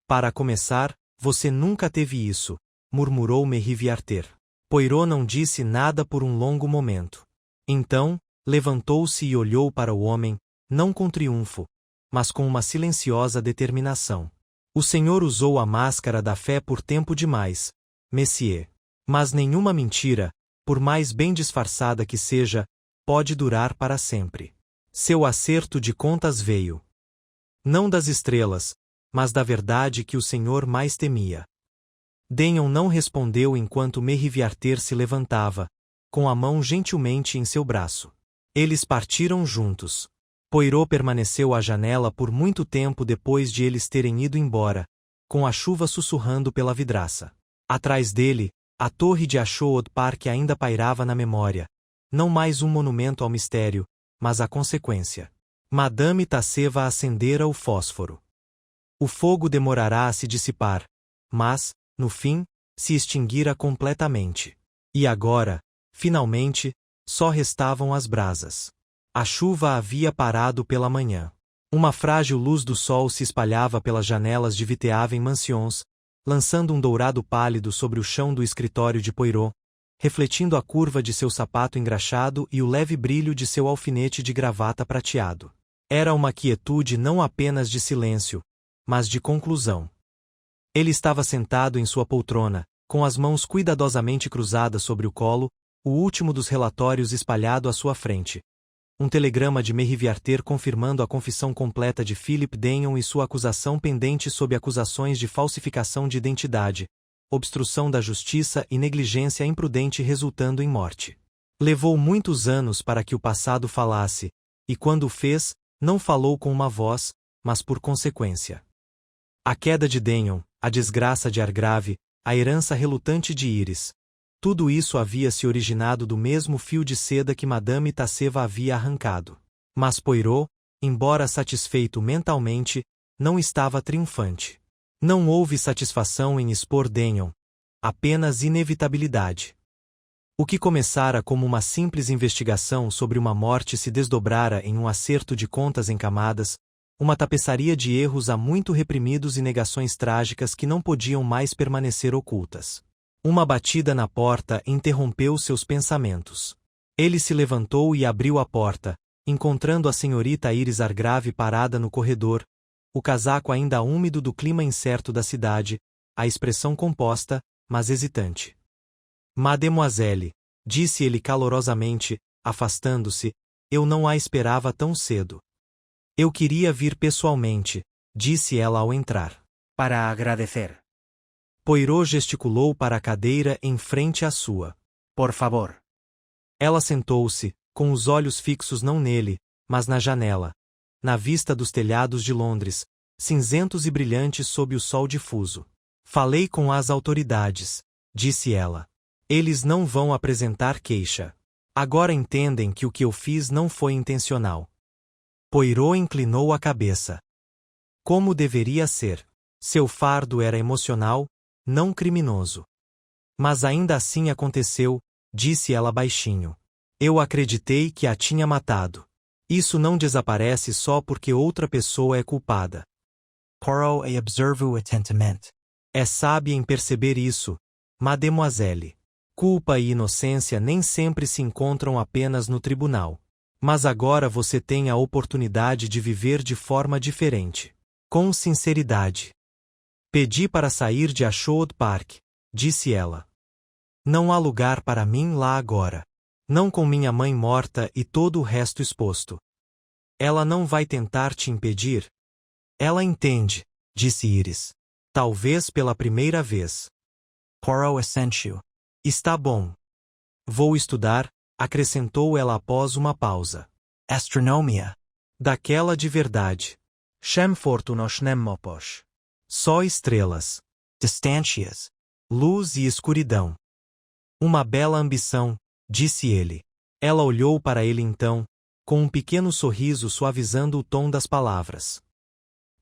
Para começar, você nunca teve isso, murmurou Meriviarter. Poirot não disse nada por um longo momento. Então, levantou-se e olhou para o homem, não com triunfo, mas com uma silenciosa determinação. O senhor usou a máscara da fé por tempo demais, Messier. Mas nenhuma mentira, por mais bem disfarçada que seja, pode durar para sempre. Seu acerto de contas veio. Não das estrelas, mas da verdade que o senhor mais temia. Denham não respondeu enquanto Meriviarter se levantava, com a mão gentilmente em seu braço. Eles partiram juntos. Poirot permaneceu à janela por muito tempo depois de eles terem ido embora, com a chuva sussurrando pela vidraça. Atrás dele, a torre de Ashwood Park ainda pairava na memória, não mais um monumento ao mistério, mas a consequência. Madame Tasseva acendera o fósforo. O fogo demorará a se dissipar, mas, no fim, se extinguira completamente. E agora, finalmente, só restavam as brasas. A chuva havia parado pela manhã. Uma frágil luz do sol se espalhava pelas janelas de Viteaven Mansions, lançando um dourado pálido sobre o chão do escritório de Poirot, refletindo a curva de seu sapato engraxado e o leve brilho de seu alfinete de gravata prateado. Era uma quietude não apenas de silêncio, mas de conclusão. Ele estava sentado em sua poltrona, com as mãos cuidadosamente cruzadas sobre o colo, o último dos relatórios espalhado à sua frente. Um telegrama de Meriviarter confirmando a confissão completa de Philip Denham e sua acusação pendente sob acusações de falsificação de identidade, obstrução da justiça e negligência imprudente resultando em morte. Levou muitos anos para que o passado falasse, e quando o fez, não falou com uma voz, mas por consequência. A queda de Denham, a desgraça de Argrave, a herança relutante de Iris. Tudo isso havia se originado do mesmo fio de seda que Madame Tasseva havia arrancado. Mas Poirot, embora satisfeito mentalmente, não estava triunfante. Não houve satisfação em expor Daniel, apenas inevitabilidade. O que começara como uma simples investigação sobre uma morte se desdobrara em um acerto de contas em camadas, uma tapeçaria de erros há muito reprimidos e negações trágicas que não podiam mais permanecer ocultas. Uma batida na porta interrompeu seus pensamentos. Ele se levantou e abriu a porta, encontrando a senhorita Iris Argrave parada no corredor, o casaco ainda úmido do clima incerto da cidade, a expressão composta, mas hesitante. Mademoiselle, disse ele calorosamente, afastando-se, eu não a esperava tão cedo. Eu queria vir pessoalmente, disse ela ao entrar.
Para agradecer.
Poirot gesticulou para a cadeira em frente à sua.
Por favor.
Ela sentou-se, com os olhos fixos não nele, mas na janela, na vista dos telhados de Londres, cinzentos e brilhantes sob o sol difuso. Falei com as autoridades, disse ela. Eles não vão apresentar queixa. Agora entendem que o que eu fiz não foi intencional. Poirot inclinou a cabeça. Como deveria ser. Seu fardo era emocional, não criminoso. Mas ainda assim aconteceu, disse ela baixinho. Eu acreditei que a tinha matado. Isso não desaparece só porque outra pessoa é culpada.
Poirot e observo atentamente.
É sábia em perceber isso, mademoiselle. Culpa e inocência nem sempre se encontram apenas no tribunal. Mas agora você tem a oportunidade de viver de forma diferente. Com sinceridade. Pedi para sair de Ashwood Park, disse ela. Não há lugar para mim lá agora. Não com minha mãe morta e todo o resto exposto. Ela não vai tentar te impedir? Ela entende, disse Iris. Talvez pela primeira vez.
Poirot assentiu.
Está bom. Vou estudar, acrescentou ela após uma pausa.
Astronomia.
Daquela de verdade.
Sem fortunos nemmopos.
Só estrelas.
Distâncias.
Luz e escuridão. Uma bela ambição, disse ele. Ela olhou para ele então, com um pequeno sorriso suavizando o tom das palavras.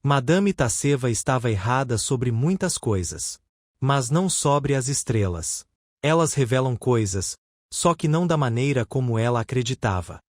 Madame Tasseva estava errada sobre muitas coisas. Mas não sobre as estrelas. Elas revelam coisas, só que não da maneira como ela acreditava.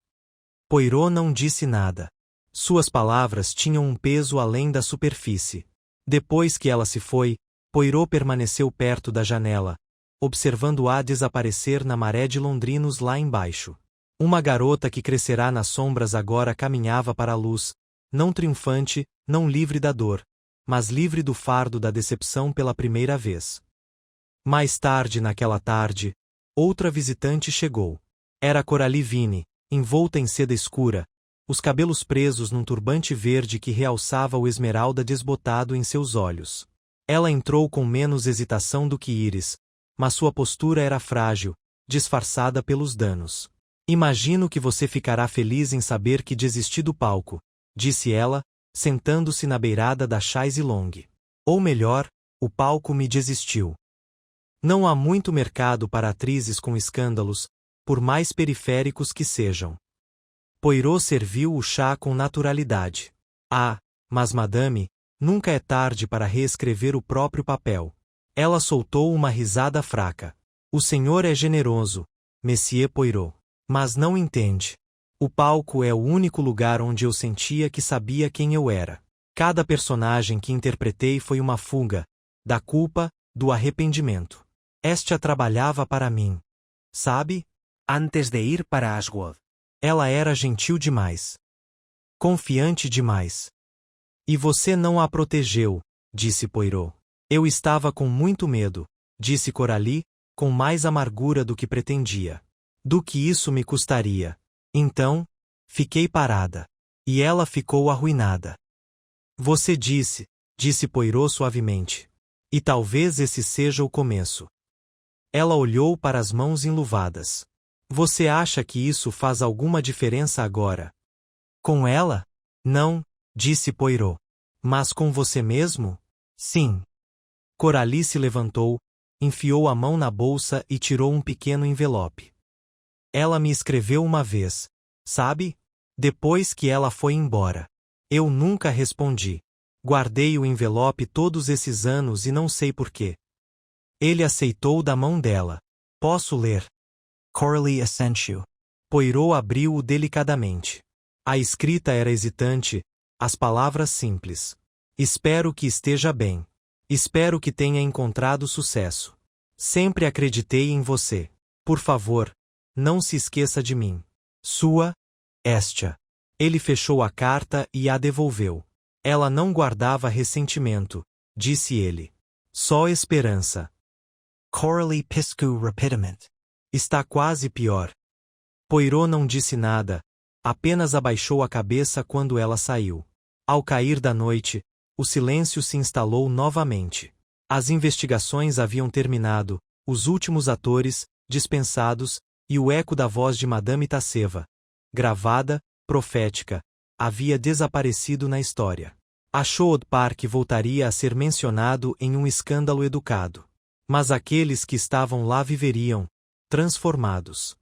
Poirot não disse nada. Suas palavras tinham um peso além da superfície. Depois que ela se foi, Poirot permaneceu perto da janela, observando-a desaparecer na maré de londrinos lá embaixo. Uma garota que crescerá nas sombras agora caminhava para a luz, não triunfante, não livre da dor, mas livre do fardo da decepção pela primeira vez. Mais tarde naquela tarde, outra visitante chegou. Era Coralie Vine, envolta em seda escura, os cabelos presos num turbante verde que realçava o esmeralda desbotado em seus olhos. Ela entrou com menos hesitação do que Iris, mas sua postura era frágil, disfarçada pelos danos. Imagino que você ficará feliz em saber que desisti do palco, disse ela, sentando-se na beirada da chaise longue. Ou melhor, o palco me desistiu. Não há muito mercado para atrizes com escândalos, por mais periféricos que sejam. Poirot serviu o chá com naturalidade. Ah, mas madame, nunca é tarde para reescrever o próprio papel. Ela soltou uma risada fraca. O senhor é generoso, Monsieur Poirot, mas não entende. O palco é o único lugar onde eu sentia que sabia quem eu era. Cada personagem que interpretei foi uma fuga, da culpa, do arrependimento. Estia trabalhava para mim. Sabe?
Antes de ir para Ashwood.
Ela era gentil demais. Confiante demais. E você não a protegeu, disse Poirot. Eu estava com muito medo, disse Coralie, com mais amargura do que pretendia. Do que isso me custaria. Então, fiquei parada. E ela ficou arruinada. Você disse Poirot suavemente. E talvez esse seja o começo. Ela olhou para as mãos enluvadas. Você acha que isso faz alguma diferença agora? Com ela? Não, disse Poirot. Mas com você mesmo? Sim. Coralie se levantou, enfiou a mão na bolsa e tirou um pequeno envelope. Ela me escreveu uma vez, sabe? Depois que ela foi embora. Eu nunca respondi. Guardei o envelope todos esses anos e não sei porquê. Ele aceitou da mão dela. Posso ler?
Coralie assent you.
Poirot abriu-o delicadamente. A escrita era hesitante, as palavras simples. Espero que esteja bem. Espero que tenha encontrado sucesso. Sempre acreditei em você. Por favor, não se esqueça de mim. Sua, Estia. Ele fechou a carta e a devolveu. Ela não guardava ressentimento, disse ele. Só esperança.
Coralie piscu rapidement.
Está quase pior. Poirot não disse nada, apenas abaixou a cabeça quando ela saiu. Ao cair da noite, o silêncio se instalou novamente. As investigações haviam terminado, os últimos atores, dispensados, e o eco da voz de Madame Tasseva, gravada, profética, havia desaparecido na história. A Sherwood Park voltaria a ser mencionado em um escândalo educado. Mas aqueles que estavam lá viveriam, transformados.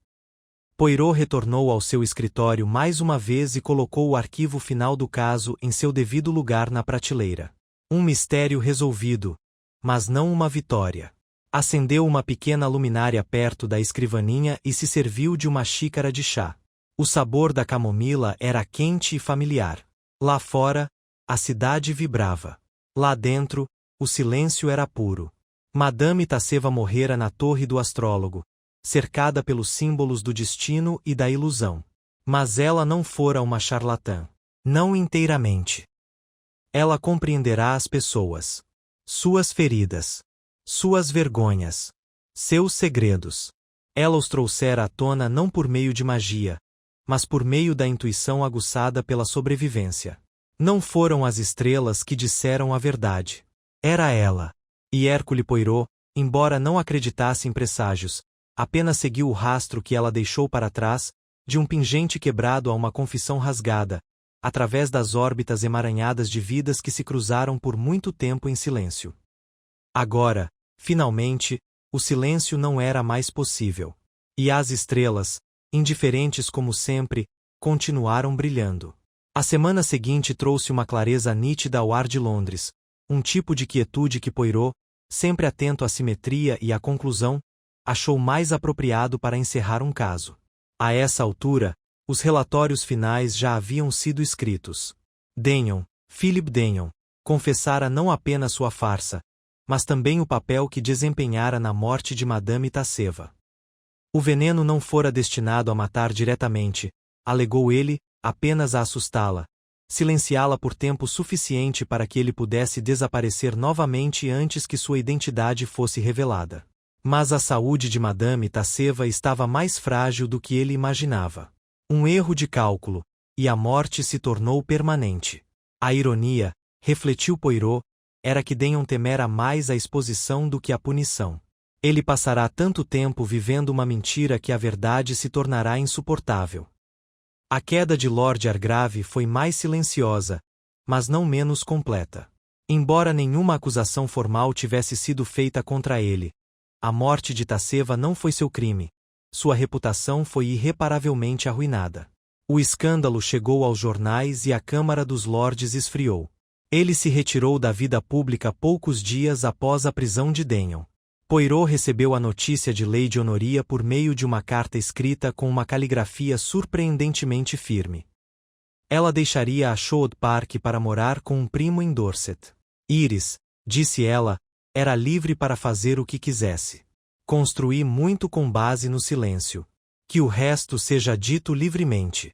Poirot retornou ao seu escritório mais uma vez e colocou o arquivo final do caso em seu devido lugar na prateleira. Um mistério resolvido, mas não uma vitória. Acendeu uma pequena luminária perto da escrivaninha e se serviu de uma xícara de chá. O sabor da camomila era quente e familiar. Lá fora, a cidade vibrava. Lá dentro, o silêncio era puro. Madame Tasseva morrera na torre do astrólogo, cercada pelos símbolos do destino e da ilusão. Mas ela não fora uma charlatã. Não inteiramente. Ela compreenderá as pessoas. Suas feridas. Suas vergonhas. Seus segredos. Ela os trouxera à tona não por meio de magia, mas por meio da intuição aguçada pela sobrevivência. Não foram as estrelas que disseram a verdade. Era ela. E Hercule Poirot, embora não acreditasse em presságios, apenas seguiu o rastro que ela deixou para trás, de um pingente quebrado a uma confissão rasgada, através das órbitas emaranhadas de vidas que se cruzaram por muito tempo em silêncio. Agora, finalmente, o silêncio não era mais possível. E as estrelas, indiferentes como sempre, continuaram brilhando. A semana seguinte trouxe uma clareza nítida ao ar de Londres, um tipo de quietude que Poirot, sempre atento à simetria e à conclusão, achou mais apropriado para encerrar um caso. A essa altura, os relatórios finais já haviam sido escritos. Denyon, Philip Denyon, confessara não apenas sua farsa, mas também o papel que desempenhara na morte de Madame Tasseva. O veneno não fora destinado a matar diretamente, alegou ele, apenas a assustá-la, silenciá-la por tempo suficiente para que ele pudesse desaparecer novamente antes que sua identidade fosse revelada. Mas a saúde de Madame Tasseva estava mais frágil do que ele imaginava. Um erro de cálculo, e a morte se tornou permanente. A ironia, refletiu Poirot, era que Denyon temera mais a exposição do que a punição. Ele passará tanto tempo vivendo uma mentira que a verdade se tornará insuportável. A queda de Lord Argrave foi mais silenciosa, mas não menos completa. Embora nenhuma acusação formal tivesse sido feita contra ele, a morte de Tasseva não foi seu crime. Sua reputação foi irreparavelmente arruinada. O escândalo chegou aos jornais e a Câmara dos Lordes esfriou. Ele se retirou da vida pública poucos dias após a prisão de Denyon. Poirot recebeu a notícia de Lady Honoria por meio de uma carta escrita com uma caligrafia surpreendentemente firme. Ela deixaria a Sherwood Park para morar com um primo em Dorset. Iris, disse ela, era livre para fazer o que quisesse. Construí muito com base no silêncio. Que o resto seja dito livremente.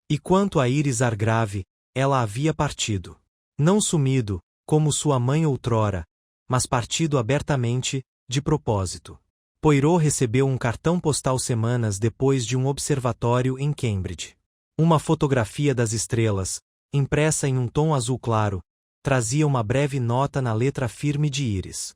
E quanto a Iris Argrave, ela havia partido. Não sumido, como sua mãe outrora, mas partido abertamente, de propósito. Poirot recebeu um cartão postal semanas depois de um observatório em Cambridge. Uma fotografia das estrelas, impressa em um tom azul claro, trazia uma breve nota na letra firme de Iris.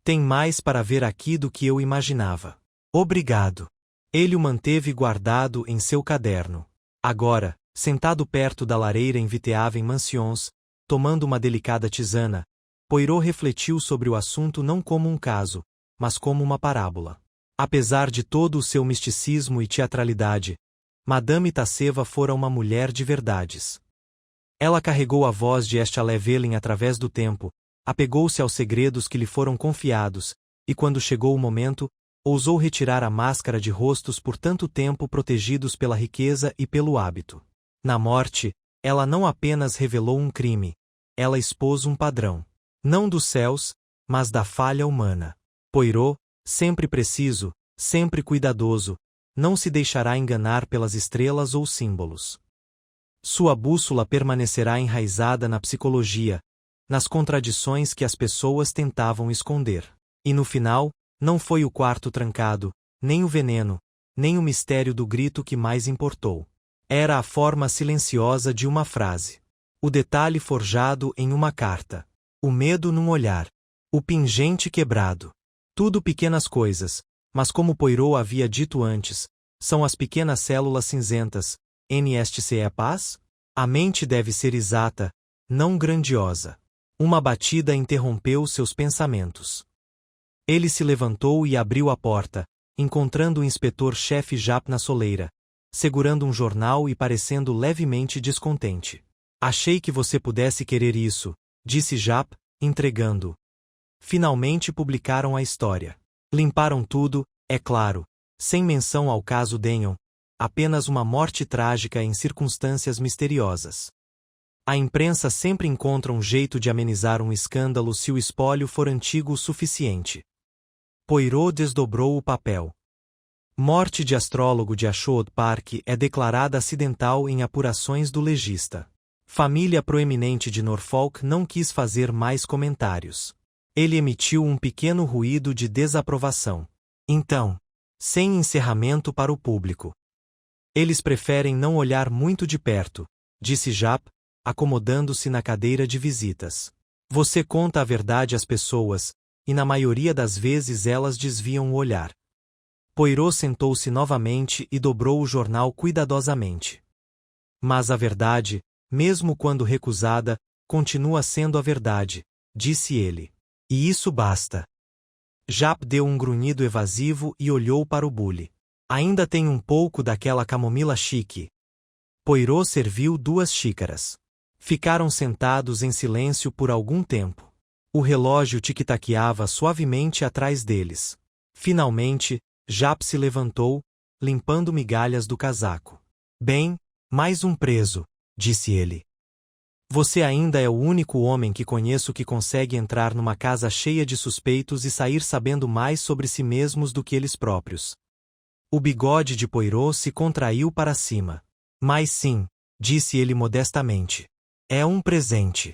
Tem mais para ver aqui do que eu imaginava. Obrigado. Ele o manteve guardado em seu caderno. Agora, sentado perto da lareira em Viteaven Mansions, tomando uma delicada tisana, Poirot refletiu sobre o assunto não como um caso, mas como uma parábola. Apesar de todo o seu misticismo e teatralidade, Madame Tasseva fora uma mulher de verdades. Ela carregou a voz de Estalevelin através do tempo, apegou-se aos segredos que lhe foram confiados, e quando chegou o momento, ousou retirar a máscara de rostos por tanto tempo protegidos pela riqueza e pelo hábito. Na morte, ela não apenas revelou um crime, ela expôs um padrão. Não dos céus, mas da falha humana. Poirot, sempre preciso, sempre cuidadoso, não se deixará enganar pelas estrelas ou símbolos. Sua bússola permanecerá enraizada na psicologia, nas contradições que as pessoas tentavam esconder. E no final, não foi o quarto trancado, nem o veneno, nem o mistério do grito que mais importou. Era a forma silenciosa de uma frase. O detalhe forjado em uma carta. O medo num olhar. O pingente quebrado. Tudo pequenas coisas, mas como Poirot havia dito antes, são as pequenas células cinzentas. NSTC é paz? A mente deve ser exata, não grandiosa. Uma batida interrompeu seus pensamentos. Ele se levantou e abriu a porta, encontrando o inspetor-chefe Japp na soleira, segurando um jornal e parecendo levemente descontente. Achei que você pudesse querer isso, disse Japp, entregando. Finalmente publicaram a história. Limparam tudo, é claro, sem menção ao caso Denyon, apenas uma morte trágica em circunstâncias misteriosas. A imprensa sempre encontra um jeito de amenizar um escândalo se o espólio for antigo o suficiente. Poirot desdobrou o papel. Morte de astrólogo de Ashwood Park é declarada acidental em apurações do legista. Família proeminente de Norfolk não quis fazer mais comentários. Ele emitiu um pequeno ruído de desaprovação. Então, sem encerramento para o público. Eles preferem não olhar muito de perto, disse Japp, acomodando-se na cadeira de visitas. Você conta a verdade às pessoas, e na maioria das vezes elas desviam o olhar. Poirot sentou-se novamente e dobrou o jornal cuidadosamente. Mas a verdade, mesmo quando recusada, continua sendo a verdade, disse ele. E isso basta. Japp deu um grunhido evasivo e olhou para o bule. Ainda tem um pouco daquela camomila chique. Poirot serviu 2 xícaras. Ficaram sentados em silêncio por algum tempo. O relógio tic-taqueava suavemente atrás deles. Finalmente, Japp se levantou, limpando migalhas do casaco. Bem, mais um preso, disse ele. Você ainda é o único homem que conheço que consegue entrar numa casa cheia de suspeitos e sair sabendo mais sobre si mesmos do que eles próprios. O bigode de Poirot se contraiu para cima. Mas sim, disse ele modestamente. É um presente.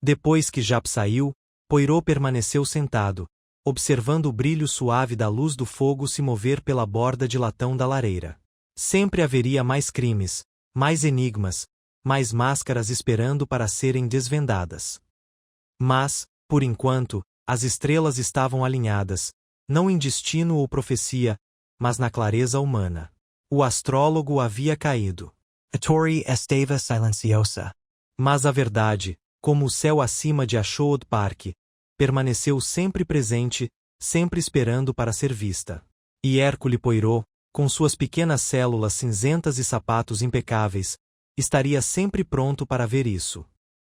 Depois que Japp saiu, Poirot permaneceu sentado, observando o brilho suave da luz do fogo se mover pela borda de latão da lareira. Sempre haveria mais crimes, mais enigmas, mais máscaras esperando para serem desvendadas. Mas, por enquanto, as estrelas estavam alinhadas, não em destino ou profecia, mas na clareza humana. O astrólogo havia caído.
A torre estava silenciosa.
Mas a verdade, como o céu acima de Ashwood Park, permaneceu sempre presente, sempre esperando para ser vista. E Hercule Poirot, com suas pequenas células cinzentas e sapatos impecáveis, estaria sempre pronto para ver isso.